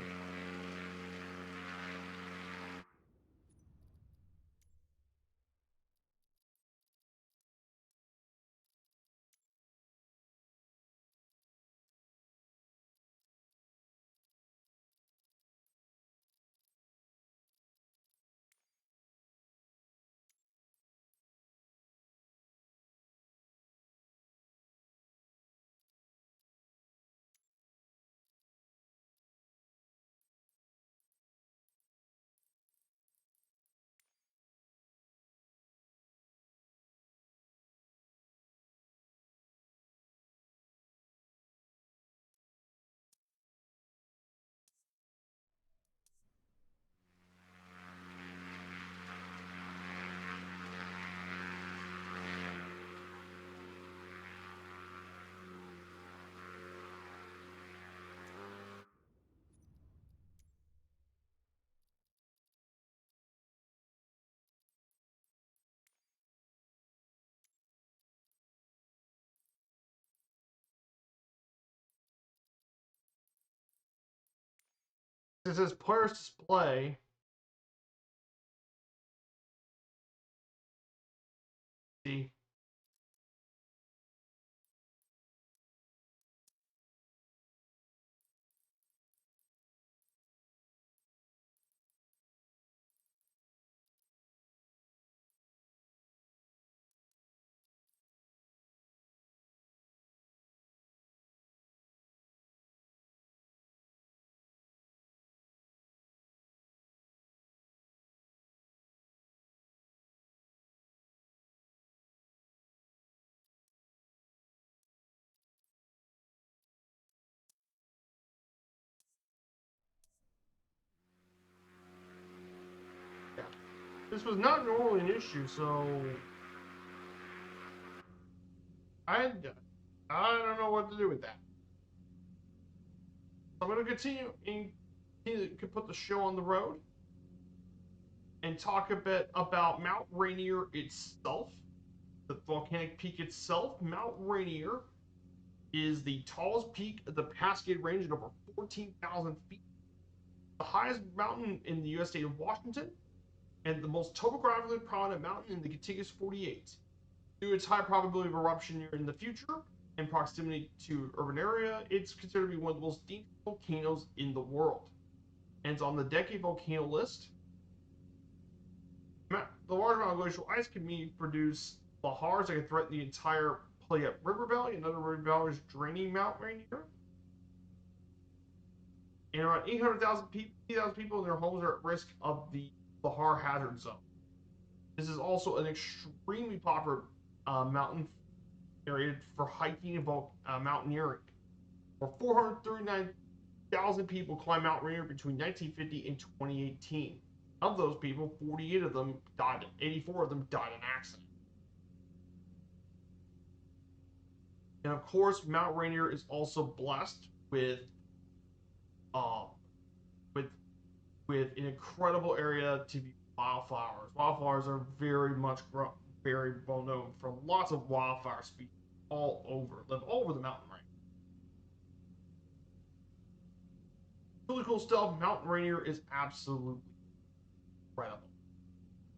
It says players display. See. Yeah. This was not normally an issue, so I don't know what to do with that. I'm going to continue and put the show on the road and talk a bit about Mount Rainier itself, the volcanic peak itself. Mount Rainier is the tallest peak of the Cascade Range at over 14,000 feet, the highest mountain in the U.S. state of Washington, and the most topographically prominent mountain in the contiguous 48. Due to its high probability of eruption in the future and proximity to urban area, it's considered to be one of the most dangerous volcanoes in the world. And it's on the decade volcano list. The large amount of glacial ice can produce lahars that can threaten the entire Puyallup River Valley and other river valleys draining Mount Rainier. And around 800,000 people in their homes are at risk of the lahar hazard zone. This is also an extremely popular mountain area for hiking and mountaineering. Where 439,000 people climbed Mount Rainier between 1950 and 2018. Of those people, 84 of them died in accident. And of course, Mount Rainier is also blessed with uh, with with an incredible area to be wildflowers. Wildflowers are very well known for lots of wildflower species live all over the mountain range. Really cool stuff. Mount Rainier is absolutely incredible.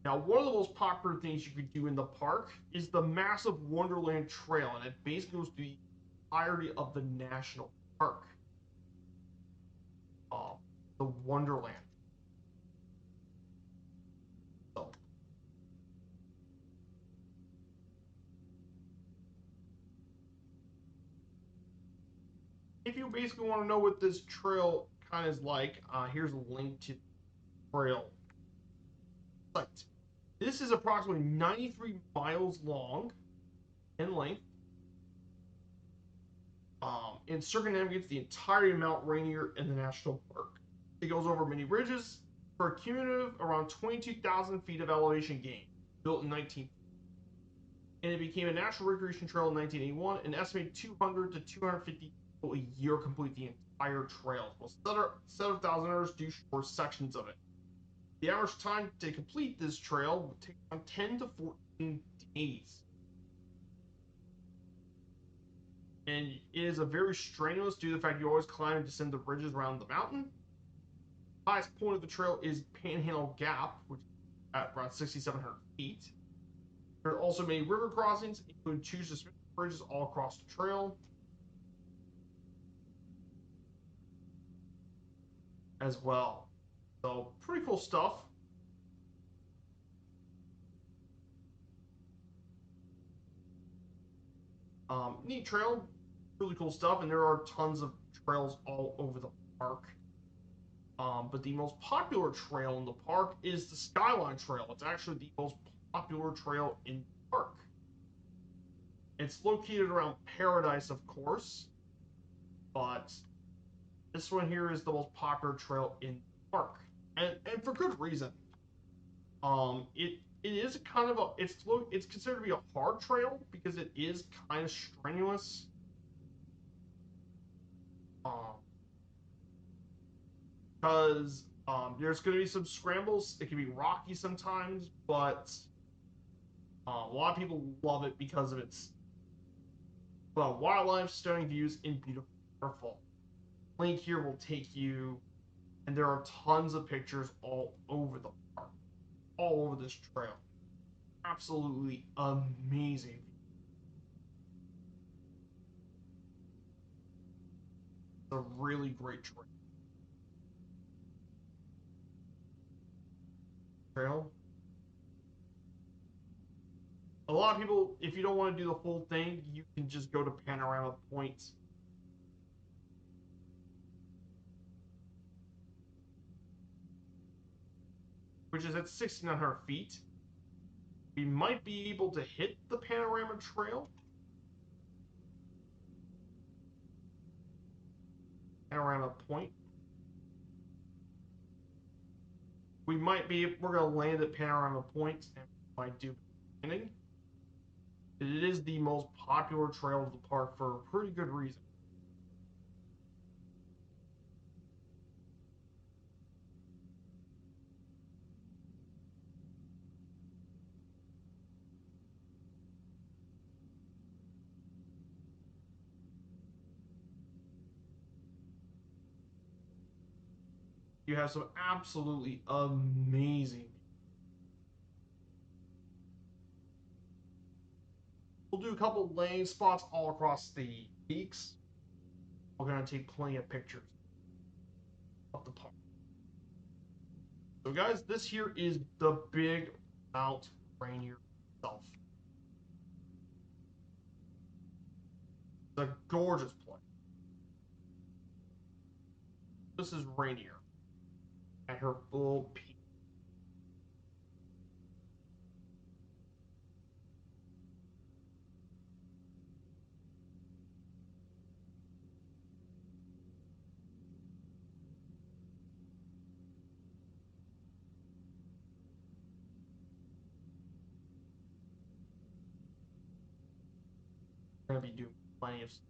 Now, one of the most popular things you could do in the park is the massive Wonderland Trail, and it basically goes through the entirety of the national park. The Wonderland. So, if you basically want to know what this trail kind of is like, here's a link to the trail site. This is approximately 93 miles long in length, and circumnavigates the entirety of Mount Rainier in the national park. It goes over many ridges for a cumulative around 22,000 feet of elevation gain, built in 19. And it became a national recreation trail in 1981. An estimated 200 to 250 people a year complete the entire trail, while several thousand others do short sections of it. The average time to complete this trail would take around 10 to 14 days. And it is a very strenuous due to the fact you always climb and descend the ridges around the mountain. The highest point of the trail is Panhandle Gap, which is at around 6,700 feet. There are also many river crossings, including 2 suspended bridges all across the trail as well. So pretty cool stuff. Neat trail, really cool stuff, and there are tons of trails all over the park. But the most popular trail in the park is the Skyline Trail. It's actually the most popular trail in the park. It's located around Paradise, of course, but this one here is the most popular trail in the park, and for good reason. It is kind of it's considered to be a hard trail because it is kind of strenuous. Because there's going to be some scrambles. It can be rocky sometimes, but a lot of people love it because of its wildlife, stunning views, and beautiful waterfall. Link here will take you, and there are tons of pictures all over the park, all over this trail. Absolutely amazing. It's a really great trail. A lot of people, if you don't want to do the whole thing, you can just go to Panorama Point. Which is at 1,600 feet. We might be able to hit the Panorama Trail. Panorama Point. We're going to land at Panorama Point and might do landing. It is the most popular trail of the park for a pretty good reason. You have some absolutely amazing. We'll do a couple landing spots all across the peaks. We're going to take plenty of pictures of the park. So guys, this here is the big Mount Rainier itself. It's a gorgeous place. This is Rainier at her full peak. We're going to be doing plenty of stuff.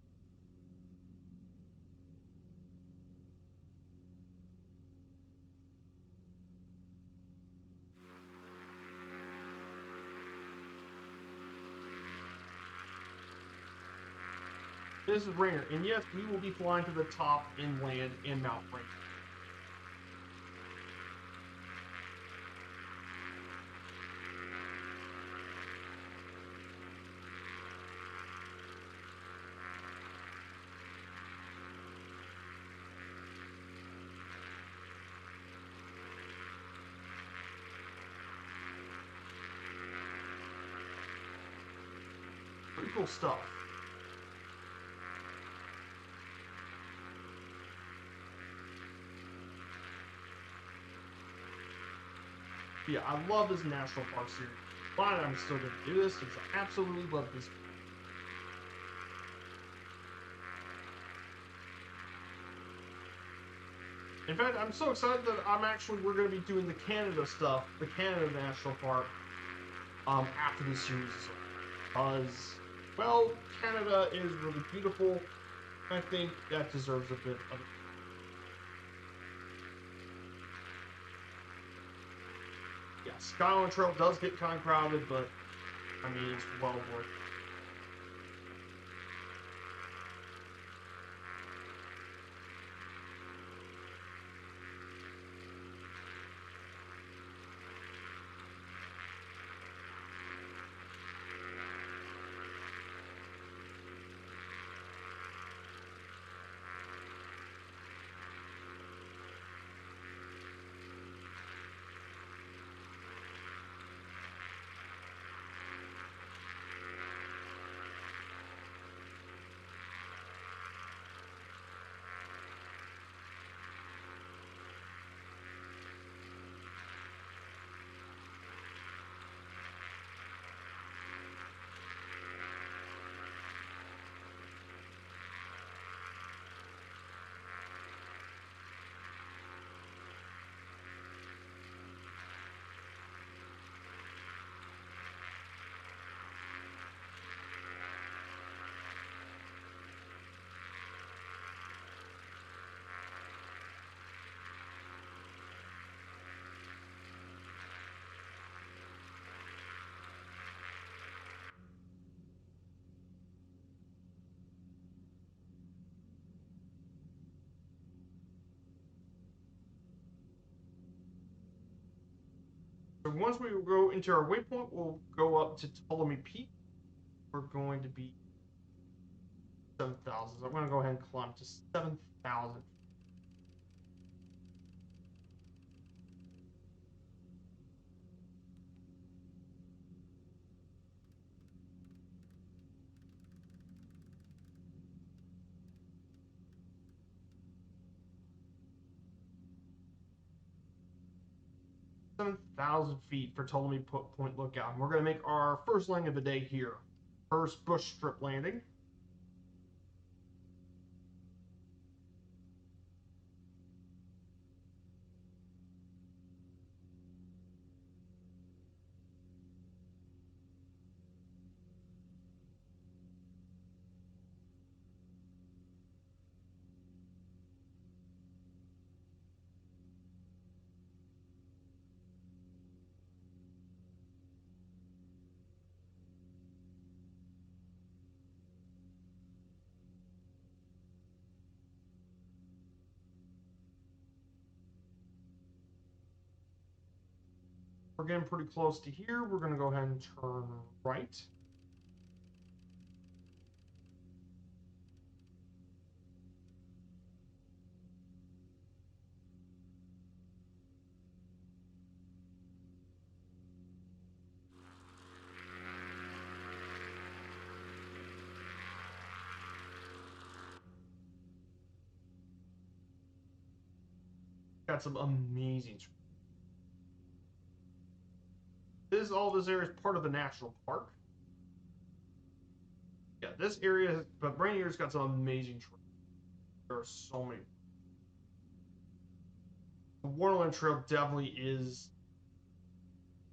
This is Rainier, and yes, we will be flying to the top and land in Mount Rainier. Pretty cool stuff. Yeah, I love this national park series. Why I'm still going to do this because I absolutely love this. In fact, I'm so excited that we're going to be doing the Canada stuff, the Canada National Park, after this series is over. Because, well, Canada is really beautiful. I think that deserves a bit of Skyline Trail does get kind of crowded, but I mean, it's well worth it. So once we go into our waypoint, we'll go up to Ptolemy Peak. We're going to be 7,000. So I'm going to go ahead and climb to 7,000. 7,000 feet for Ptolemy Point Lookout. And we're going to make our first landing of the day here. First bush strip landing. We're getting pretty close to here. We're going to go ahead and turn right. Got some amazing. All this area is part of the national park. Yeah, this area, but Rainier's got some amazing trails. There are so many. The Wonderland Trail definitely is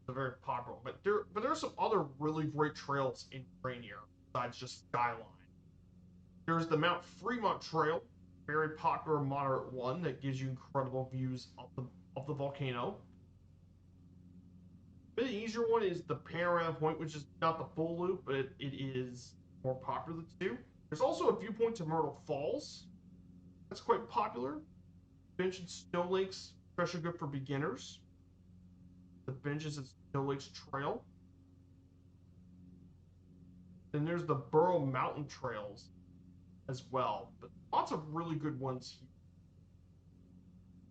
a very popular, but there are some other really great trails in Rainier besides just Skyline. There's the Mount Fremont Trail, very popular moderate one that gives you incredible views of the volcano. The easier one is the Panorama Point, which is not the full loop, but it is more popular to do. There's also a viewpoint to Myrtle Falls. That's quite popular. Bench and Snow Lakes, especially good for beginners. The Benches and Snow Lakes Trail. Then there's the Burrow Mountain Trails as well, but lots of really good ones here.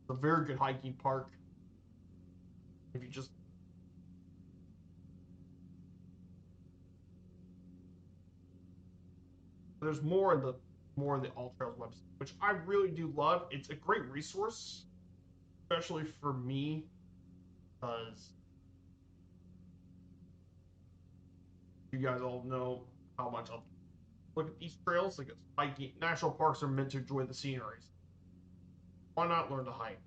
It's a very good hiking park. If you just there's more in the All Trails website, which I really do love. It's a great resource, especially for me, because you guys all know how much I'll look at these trails. Like hiking, national parks are meant to enjoy the sceneries. Why not learn to hike?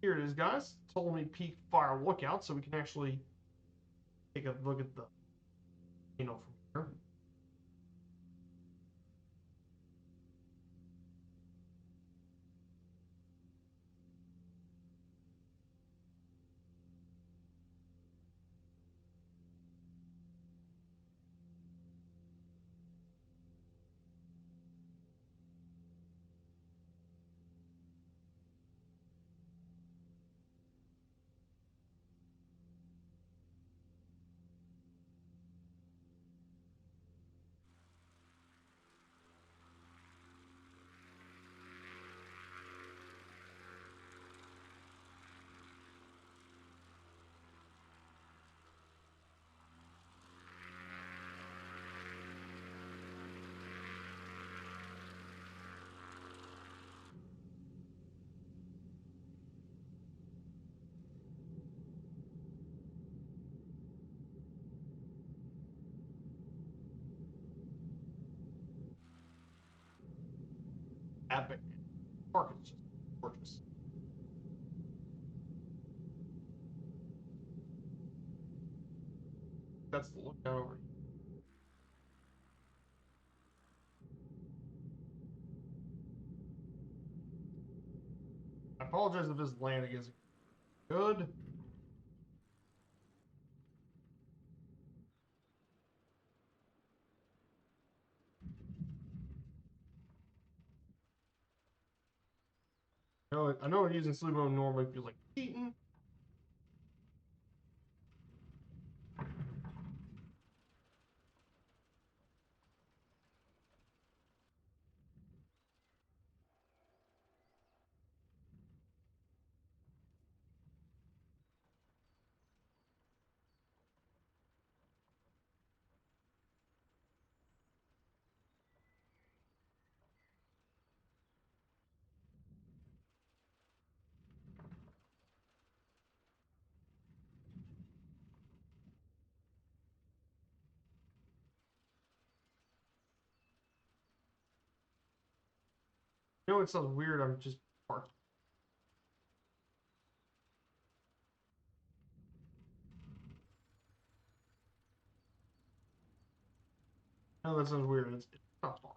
Here it is, guys. Ptolemy Peak Fire Lookout, so we can actually take a look at the from here. Epic. Park is just gorgeous. That's the lookout over here. I apologize if this landing isn't good. I know using sleep mode normally feels like cheating. It sounds weird. I'm just parked. No, that sounds weird. It's not far.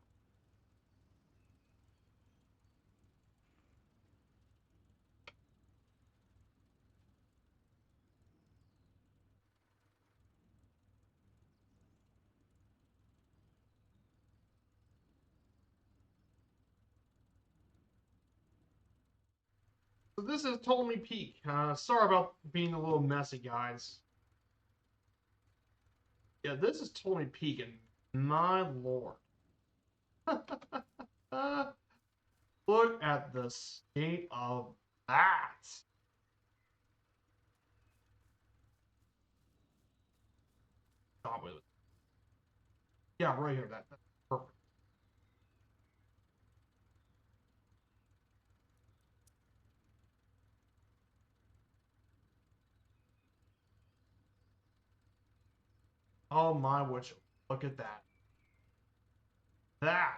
So this is Ptolemy Peak. Sorry about being a little messy, guys. Yeah, this is Ptolemy Peak, and my lord. Look at the state of that. Stop with it. Yeah, right here. That's perfect. Oh my witch. Look at that. That.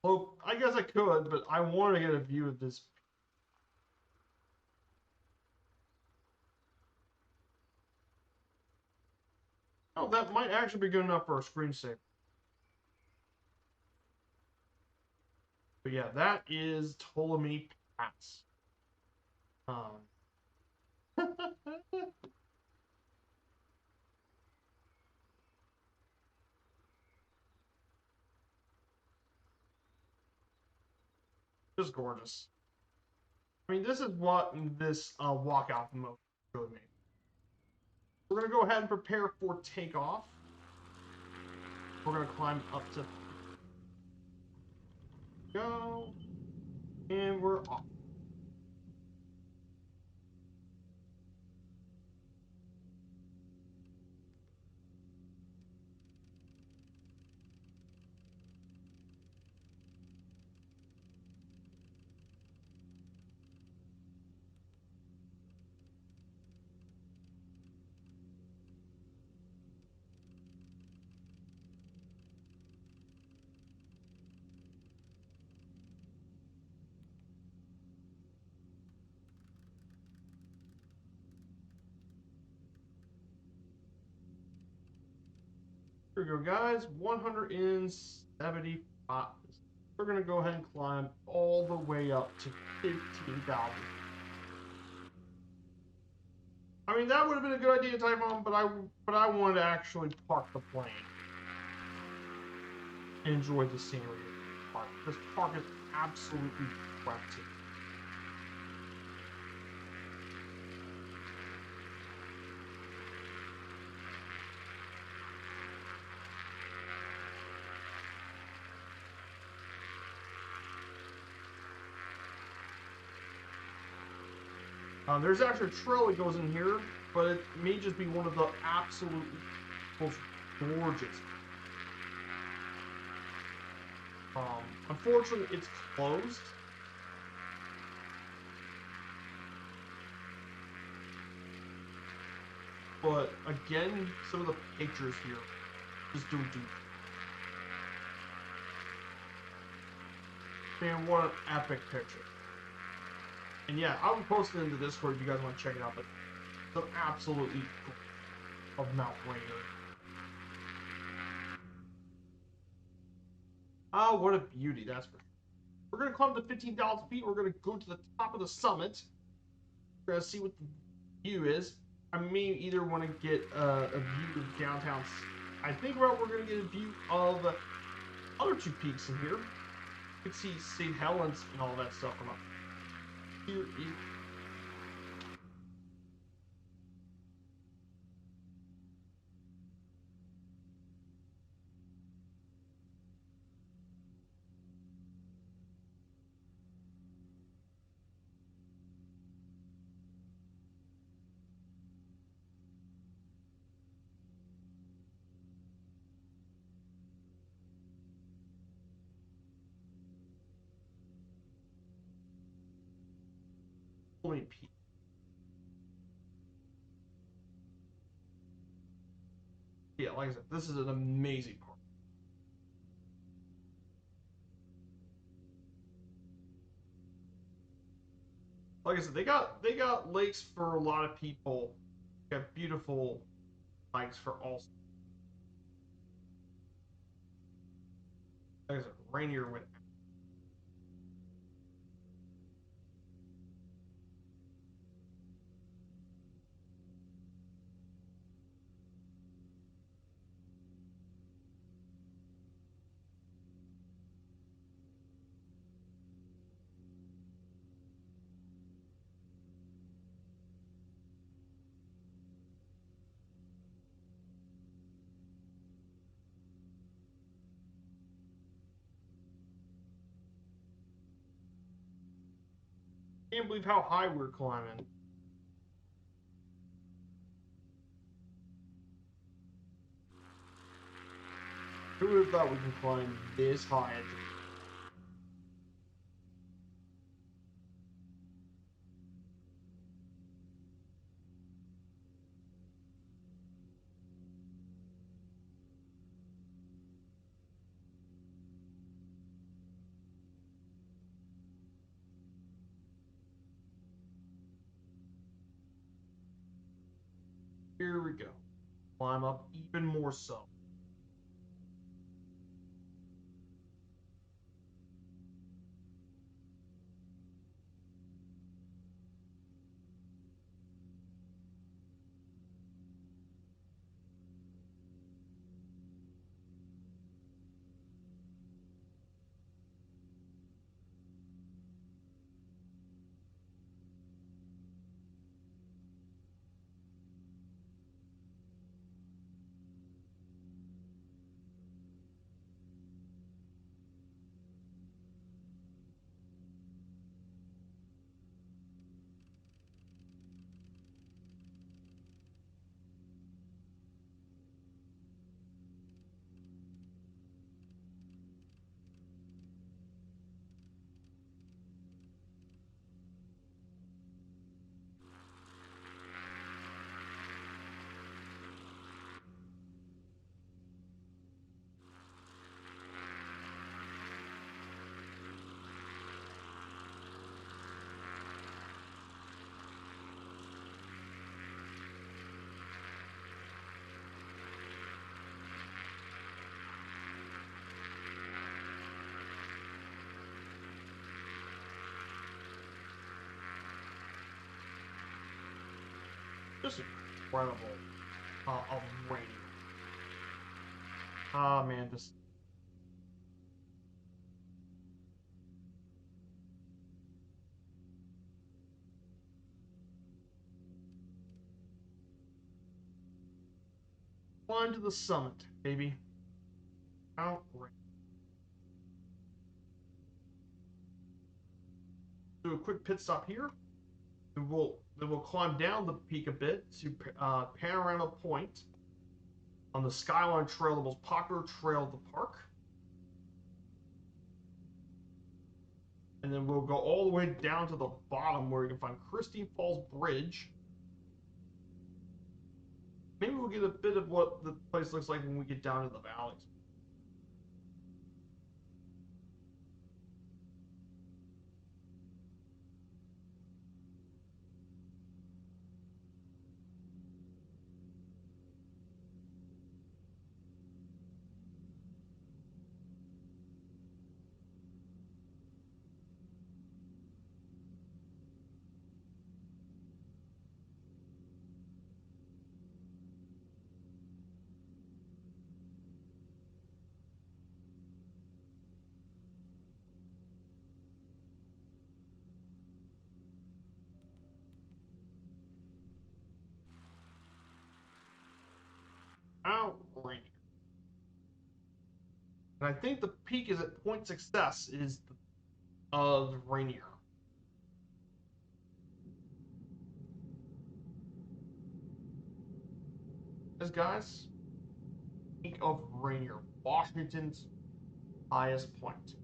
Well, I guess I could, but I want to get a view of this. Oh, that might actually be good enough for a screensaver. But yeah, that is Ptolemy Pass. Just gorgeous. I mean, this is what this walkout mode showed me. We're going to go ahead and prepare for takeoff. We're going to climb up to go. And we're off. Here we go, guys. 175. We're gonna go ahead and climb all the way up to 15,000. I mean, that would have been a good idea, Typhon, but I wanted to actually park the plane and enjoy the scenery of the park. This park is absolutely breathtaking. There's actually a trail that goes in here, but it may just be one of the absolutely most gorgeous. Unfortunately, it's closed. But again, some of the pictures here just do. Man, what an epic picture. And yeah, I'll be posting it in the Discord if you guys want to check it out, but some absolutely cool of Mount Rainier. Oh, what a beauty, that's for sure. We're going to climb to 15,000 feet. We're going to go to the top of the summit. We're going to see what the view is. I may either want to get a view of downtown. I think we're going to get a view of other two peaks in here. You can see St. Helens and all that stuff from up here. Many peaks. Yeah, like I said, this is an amazing park. Like I said, they got lakes for a lot of people. They got beautiful lakes for all. Like I said, Rainier went. Can't believe how high we're climbing. Who would have thought we could climb this high? Here we go. Climb up even more so. Just incredible of Rainier. Ah, man, just climb to the summit, baby. Mount Rainier. Do a quick pit stop here. Then we'll climb down the peak a bit to Panorama Point on the Skyline Trail, the most popular trail of the park. And then we'll go all the way down to the bottom where you can find Christine Falls Bridge. Maybe we'll get a bit of what the place looks like when we get down to the valleys. Mount Rainier. And I think the peak is at Point Success is of Rainier. This guys, peak of Rainier, Washington's highest point.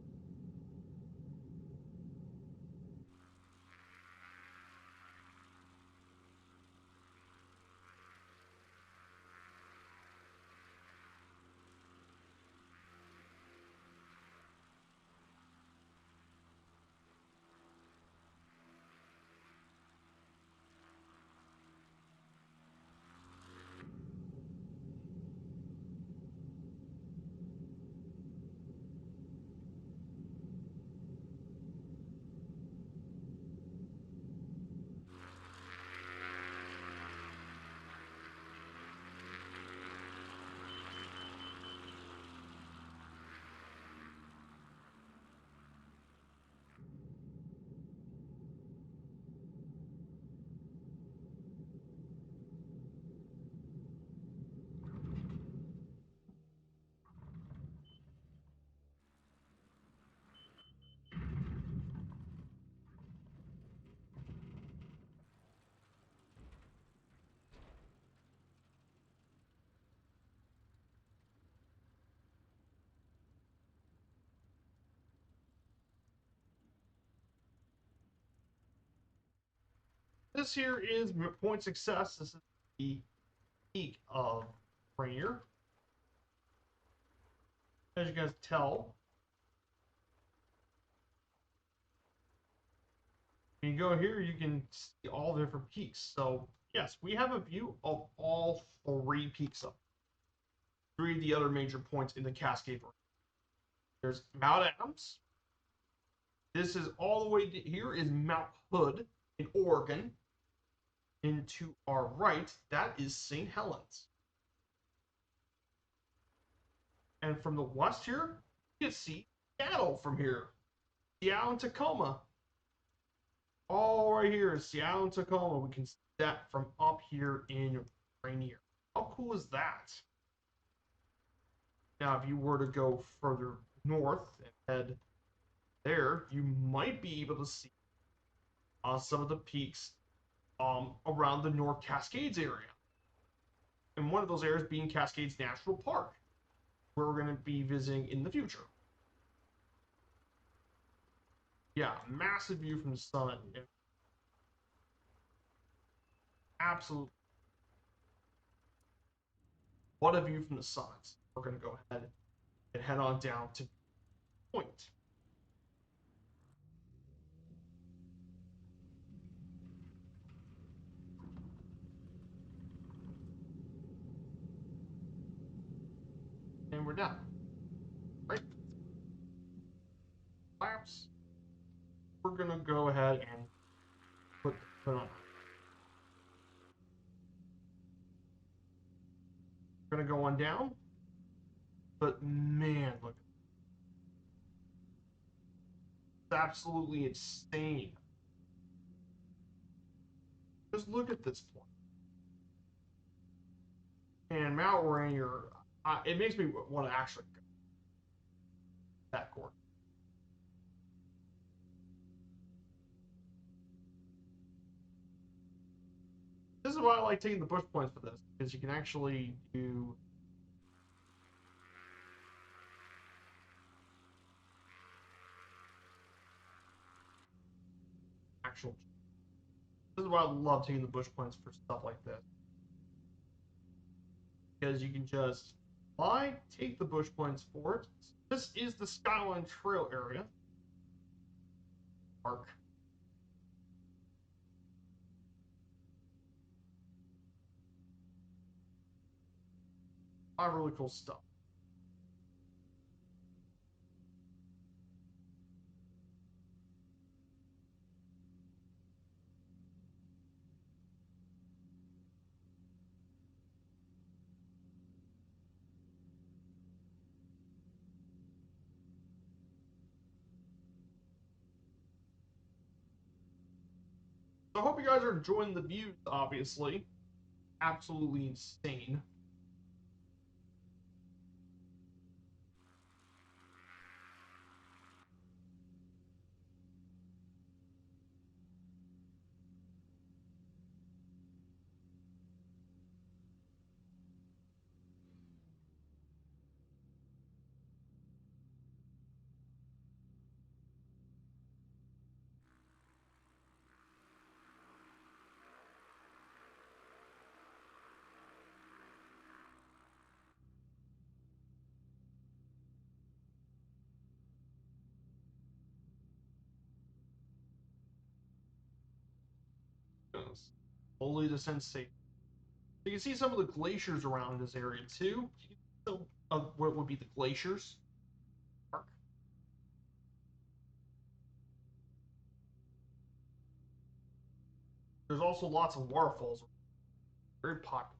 This here is Point Success. This is the peak of Rainier. As you guys tell, when you go here, you can see all the different peaks. So, yes, we have a view of all three peaks of three of the other major points in the Cascade Range. There's Mount Adams. This is all the way to, here is Mount Hood in Oregon. And to our right, that is St. Helens. And from the west here, you can see Seattle from here. Seattle and Tacoma. All right here is Seattle and Tacoma. We can see that from up here in Rainier. How cool is that? Now, if you were to go further north and head there, you might be able to see some of the peaks around the North Cascades area. And one of those areas being Cascades National Park, where we're going to be visiting in the future. Yeah, massive view from the summit. Absolutely. What a view from the summit. We're going to go ahead and head on down to Point. And we're done. Right? Laps. We're going to go ahead and put on. We're going to go on down. But man, look. It's absolutely insane. Just look at this point. And Mount Rainier, it makes me want to actually go that court. This is why I like taking the push points for this, because you can actually do actual. This is why I love taking the bush points for stuff like this, because you can just fly, take the bush points for it. This is the Skyline Trail area. Park. A lot of really cool stuff. So I hope you guys are enjoying the views, obviously. Absolutely insane. Only the sensation. You can see some of the glaciers around this area too. So, what would be the glaciers? Park. There's also lots of waterfalls. Very popular.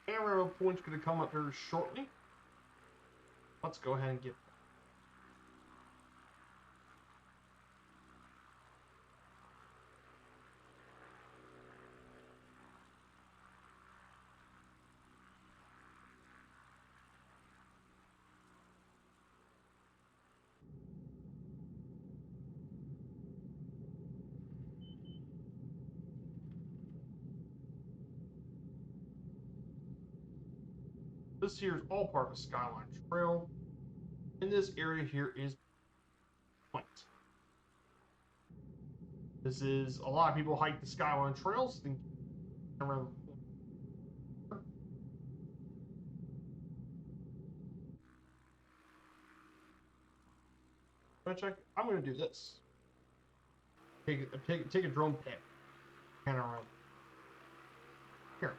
Arrow point's going to come up here shortly. Let's go ahead and get. This here is all part of the Skyline Trail. And this area here is Point. This is a lot of people hike the Skyline Trails. Around. I'm going to do this. Take a drone pic. Pan around. Here.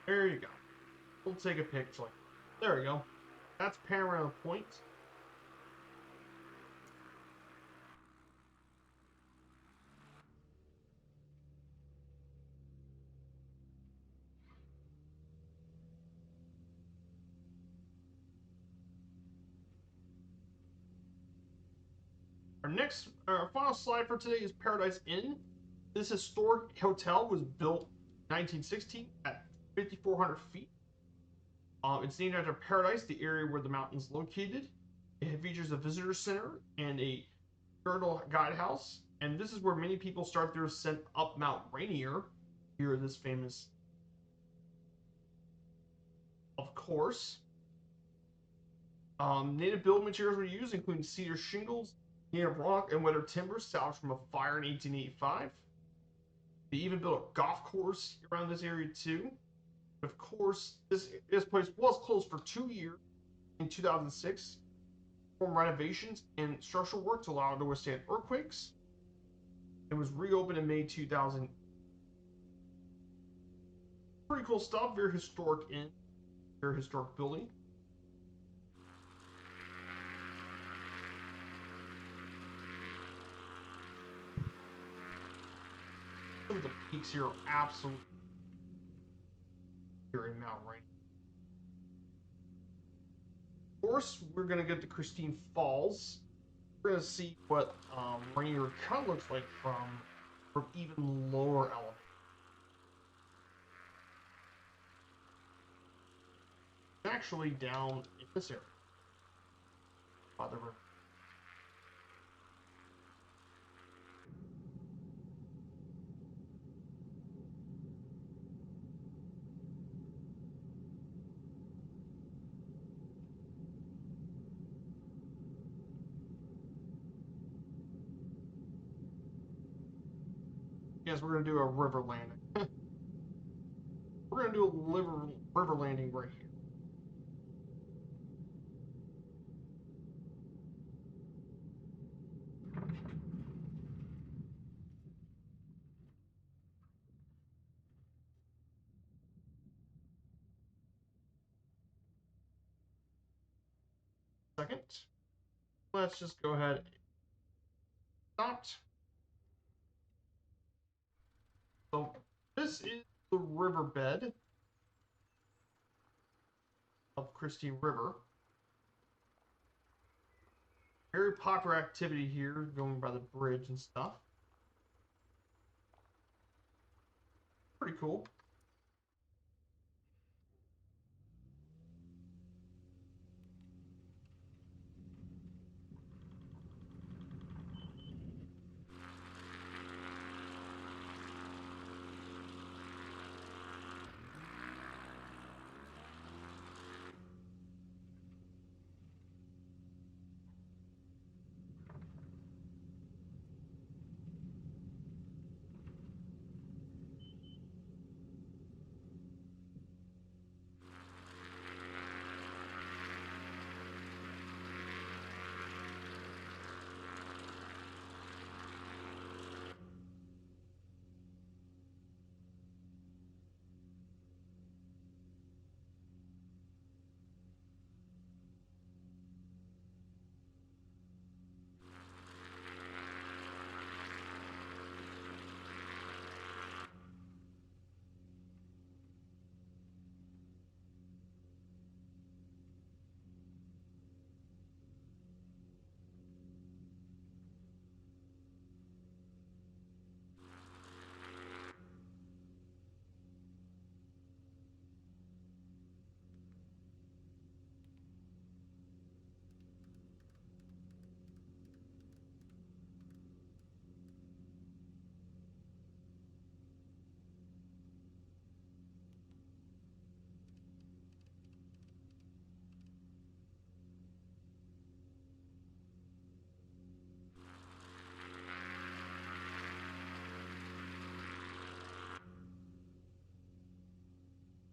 There you go. We'll take a picture. There we go. That's Panorama Point. Our final slide for today is Paradise Inn. This historic hotel was built in 1916 at 5,400 feet. It's named after Paradise, the area where the mountain is located. It features a visitor center and a turtle guidehouse, and this is where many people start their ascent up Mount Rainier. Here, this famous, of course. Native building materials were used, including cedar shingles, native rock, and weathered timber salvaged from a fire in 1885. They even built a golf course around this area too. Of course, this place was closed for 2 years in 2006. Performed renovations and structural work to allow it to withstand earthquakes. It was reopened in May 2000. Pretty cool stuff. Very historic very historic building. Some of the peaks here are absolutely here in Mount Rainier. Of course, we're going to get to Christine Falls. We're going to see what Rainier kind of looks like from even lower elevation. Actually down in this area by the river. Yes, we're going to do a river landing. We're going to do a river landing right here. Second, let's just go ahead and stop. So this is the riverbed of Christine River. Very popular activity here, going by the bridge and stuff. Pretty cool.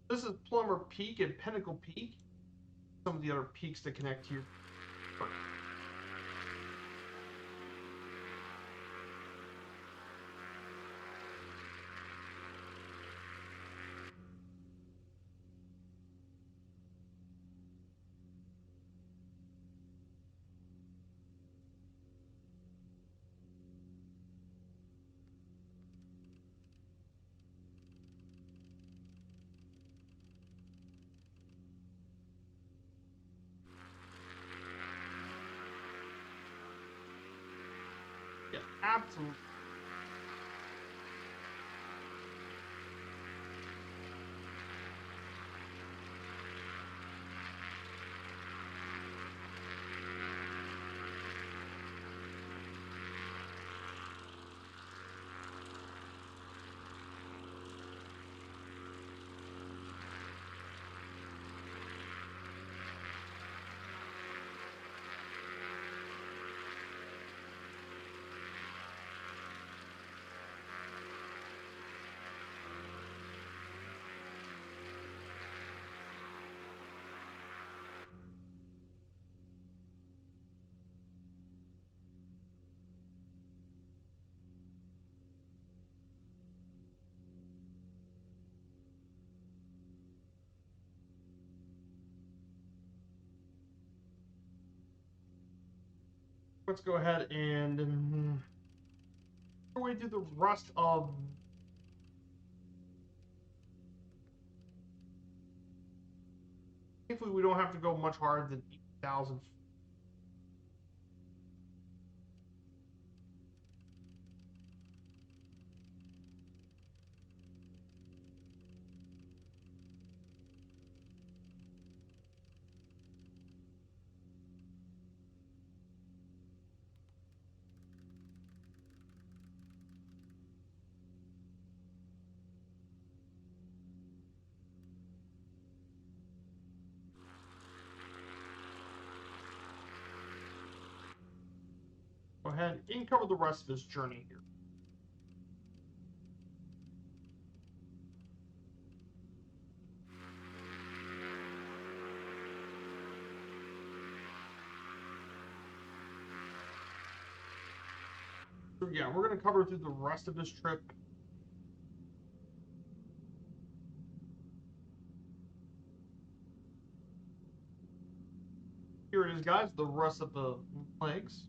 This is Plumber Peak and Pinnacle Peak. Some of the other peaks that connect here. Yeah, absolutely. let's go ahead and we do the rest of. Hopefully, we don't have to go much harder than 8,000. Go ahead and cover the rest of his journey here. So yeah, we're going to cover through the rest of this trip. Here it is, guys, the rest of the legs.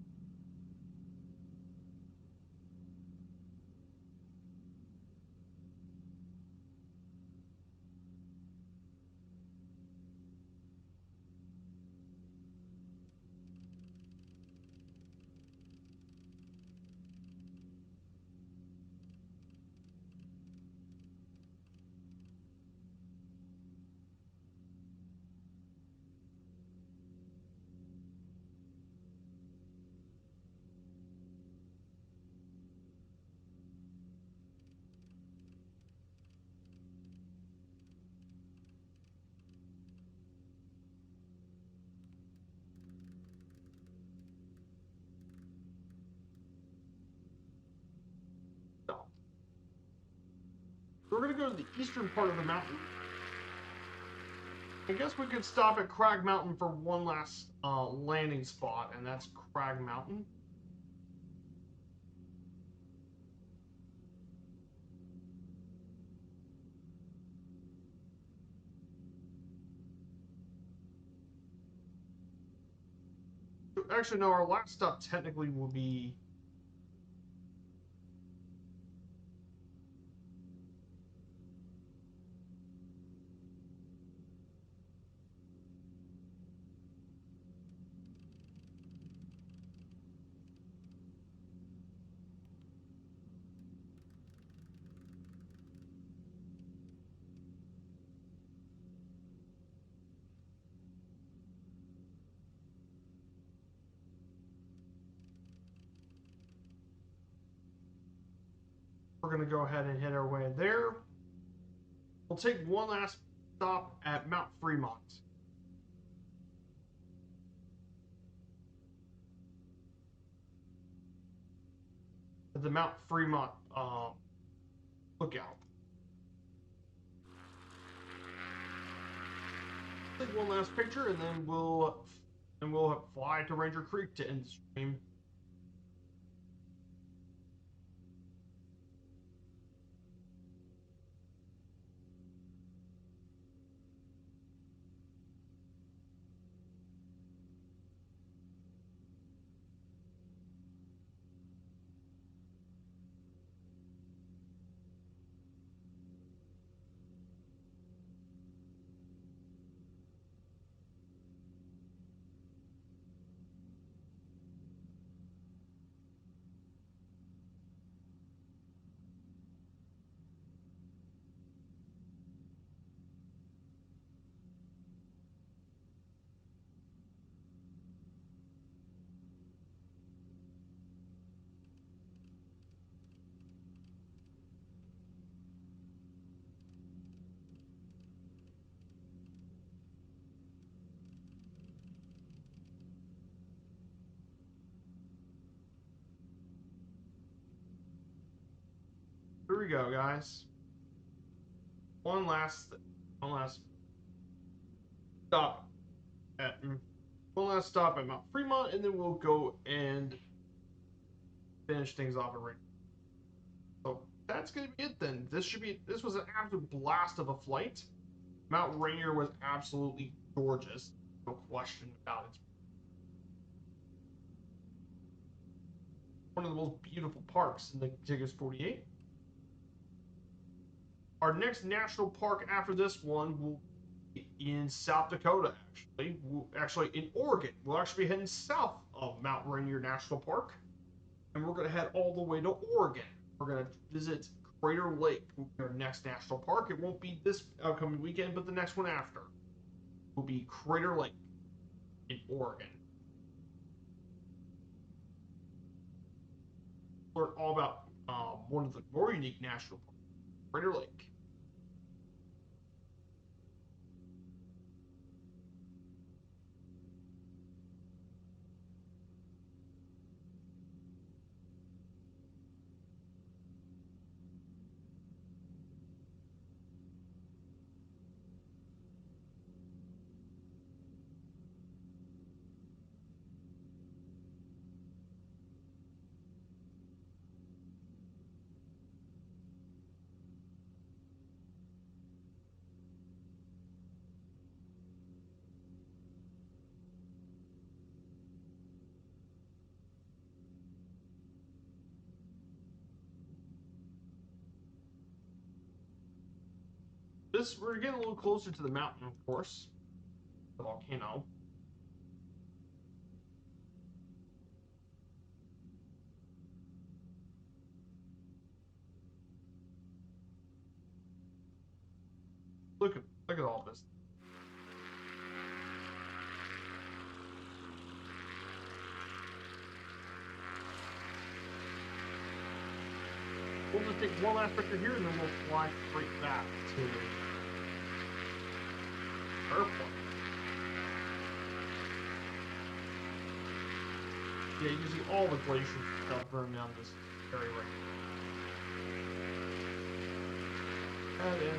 So, we're going to go to the eastern part of the mountain. I guess we could stop at Crag Mountain for one last landing spot, and that's Crag Mountain. Actually, no, our last stop technically will be. We're going to go ahead and hit our way there. We'll take one last stop at Mount Fremont. At the Mount Fremont lookout. Take one last picture, and then we'll fly to Ranger Creek to end the stream. Here we go, guys. One last stop at Mount Fremont, and then we'll go and finish things off at Rainier. So that's gonna be it then. This was an absolute blast of a flight. Mount Rainier was absolutely gorgeous, no question about it. one of the most beautiful parks in the contiguous 48. Our next national park after this one will be in South Dakota, actually. Actually, in Oregon. We'll actually be heading south of Mount Rainier National Park, and we're going to head all the way to Oregon. We're going to visit Crater Lake, will be our next national park. It won't be this upcoming weekend, but the next one after will be Crater Lake in Oregon. Learn all about one of the more unique national parks, Crater Lake. We're getting a little closer to the mountain, of course, the volcano. Look at all this. We'll just take one last picture here, and then we'll fly straight back to the airport. Yeah, you can see all the glaciers that burn down this area right now. And then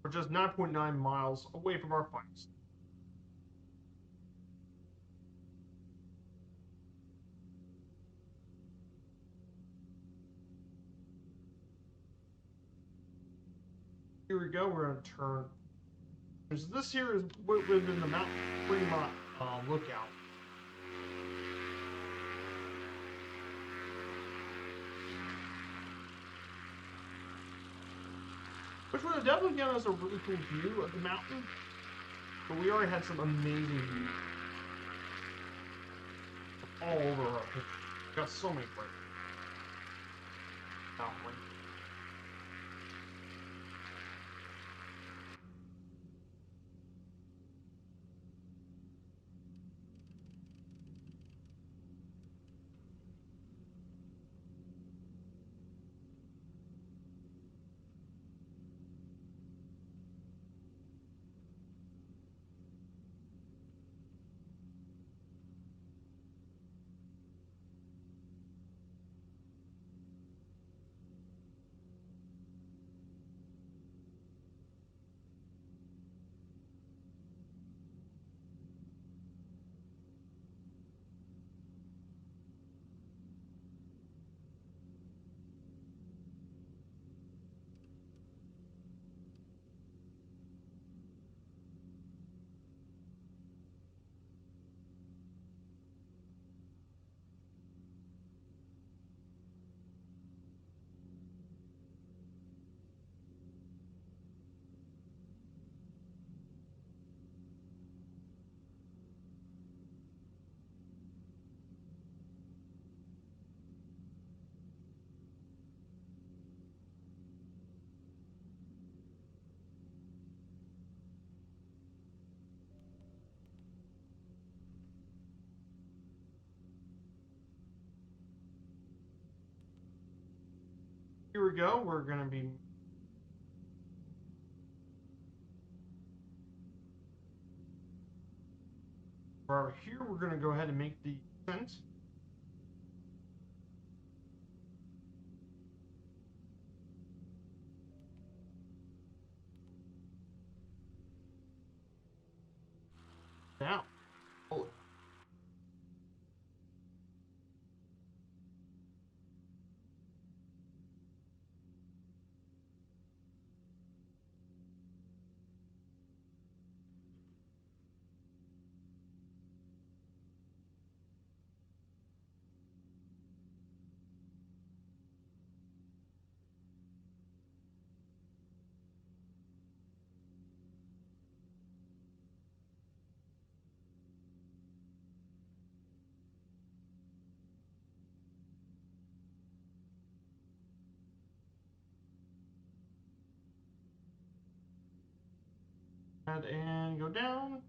we're just 9.9 miles away from our final stop. Here we go. We're going to turn. So this here is what lived in the Mount Fremont lookout. Which would have definitely given us a really cool view of the mountain. But we already had some amazing views all over our picture. Got so many great mountain. Here we go. We're going to be Right here, we're going to go ahead and make the descent. Now, pull it. And go down.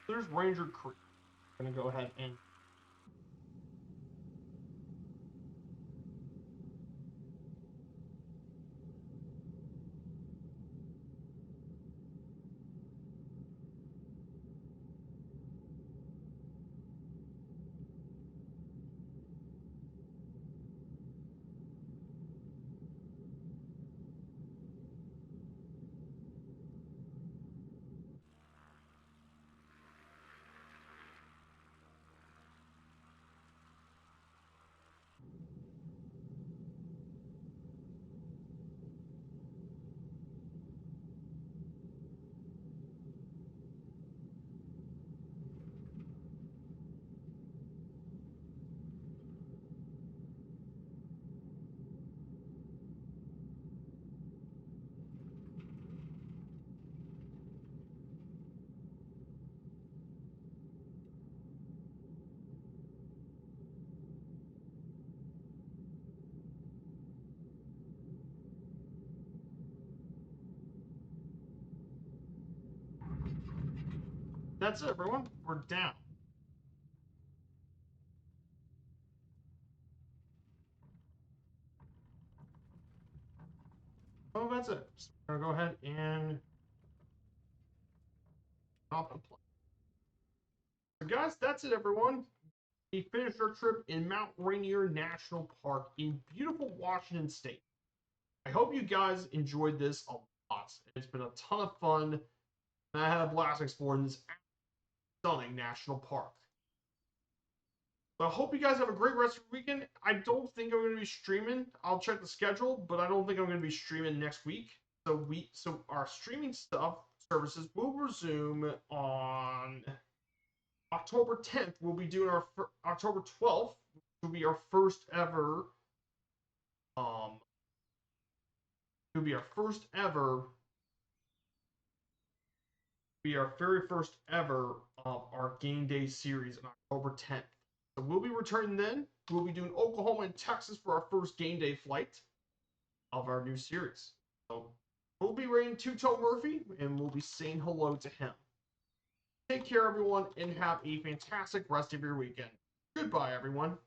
There's Ranger Creek. I'm going to go ahead and that's it, everyone. We're down. Oh, that's it. So we're going to go ahead and off the plane. So, guys, that's it, everyone. We finished our trip in Mount Rainier National Park in beautiful Washington State. I hope you guys enjoyed this a lot. It's been a ton of fun, and I had a blast exploring this stunning national park. So I hope you guys have a great rest of the weekend. I don't think I'm going to be streaming. I'll check the schedule, but I don't think I'm going to be streaming next week. So our streaming stuff services will resume on October 10th. We'll be doing our October 12th, which will be our first ever. It'll be our first ever. Be our very first ever our game day series on October 10th. So we'll be returning then. We'll be doing Oklahoma and Texas for our first game day flight of our new series. So we'll be rating Two-Toe Murphy, and we'll be saying hello to him. Take care, everyone, and have a fantastic rest of your weekend. Goodbye, everyone.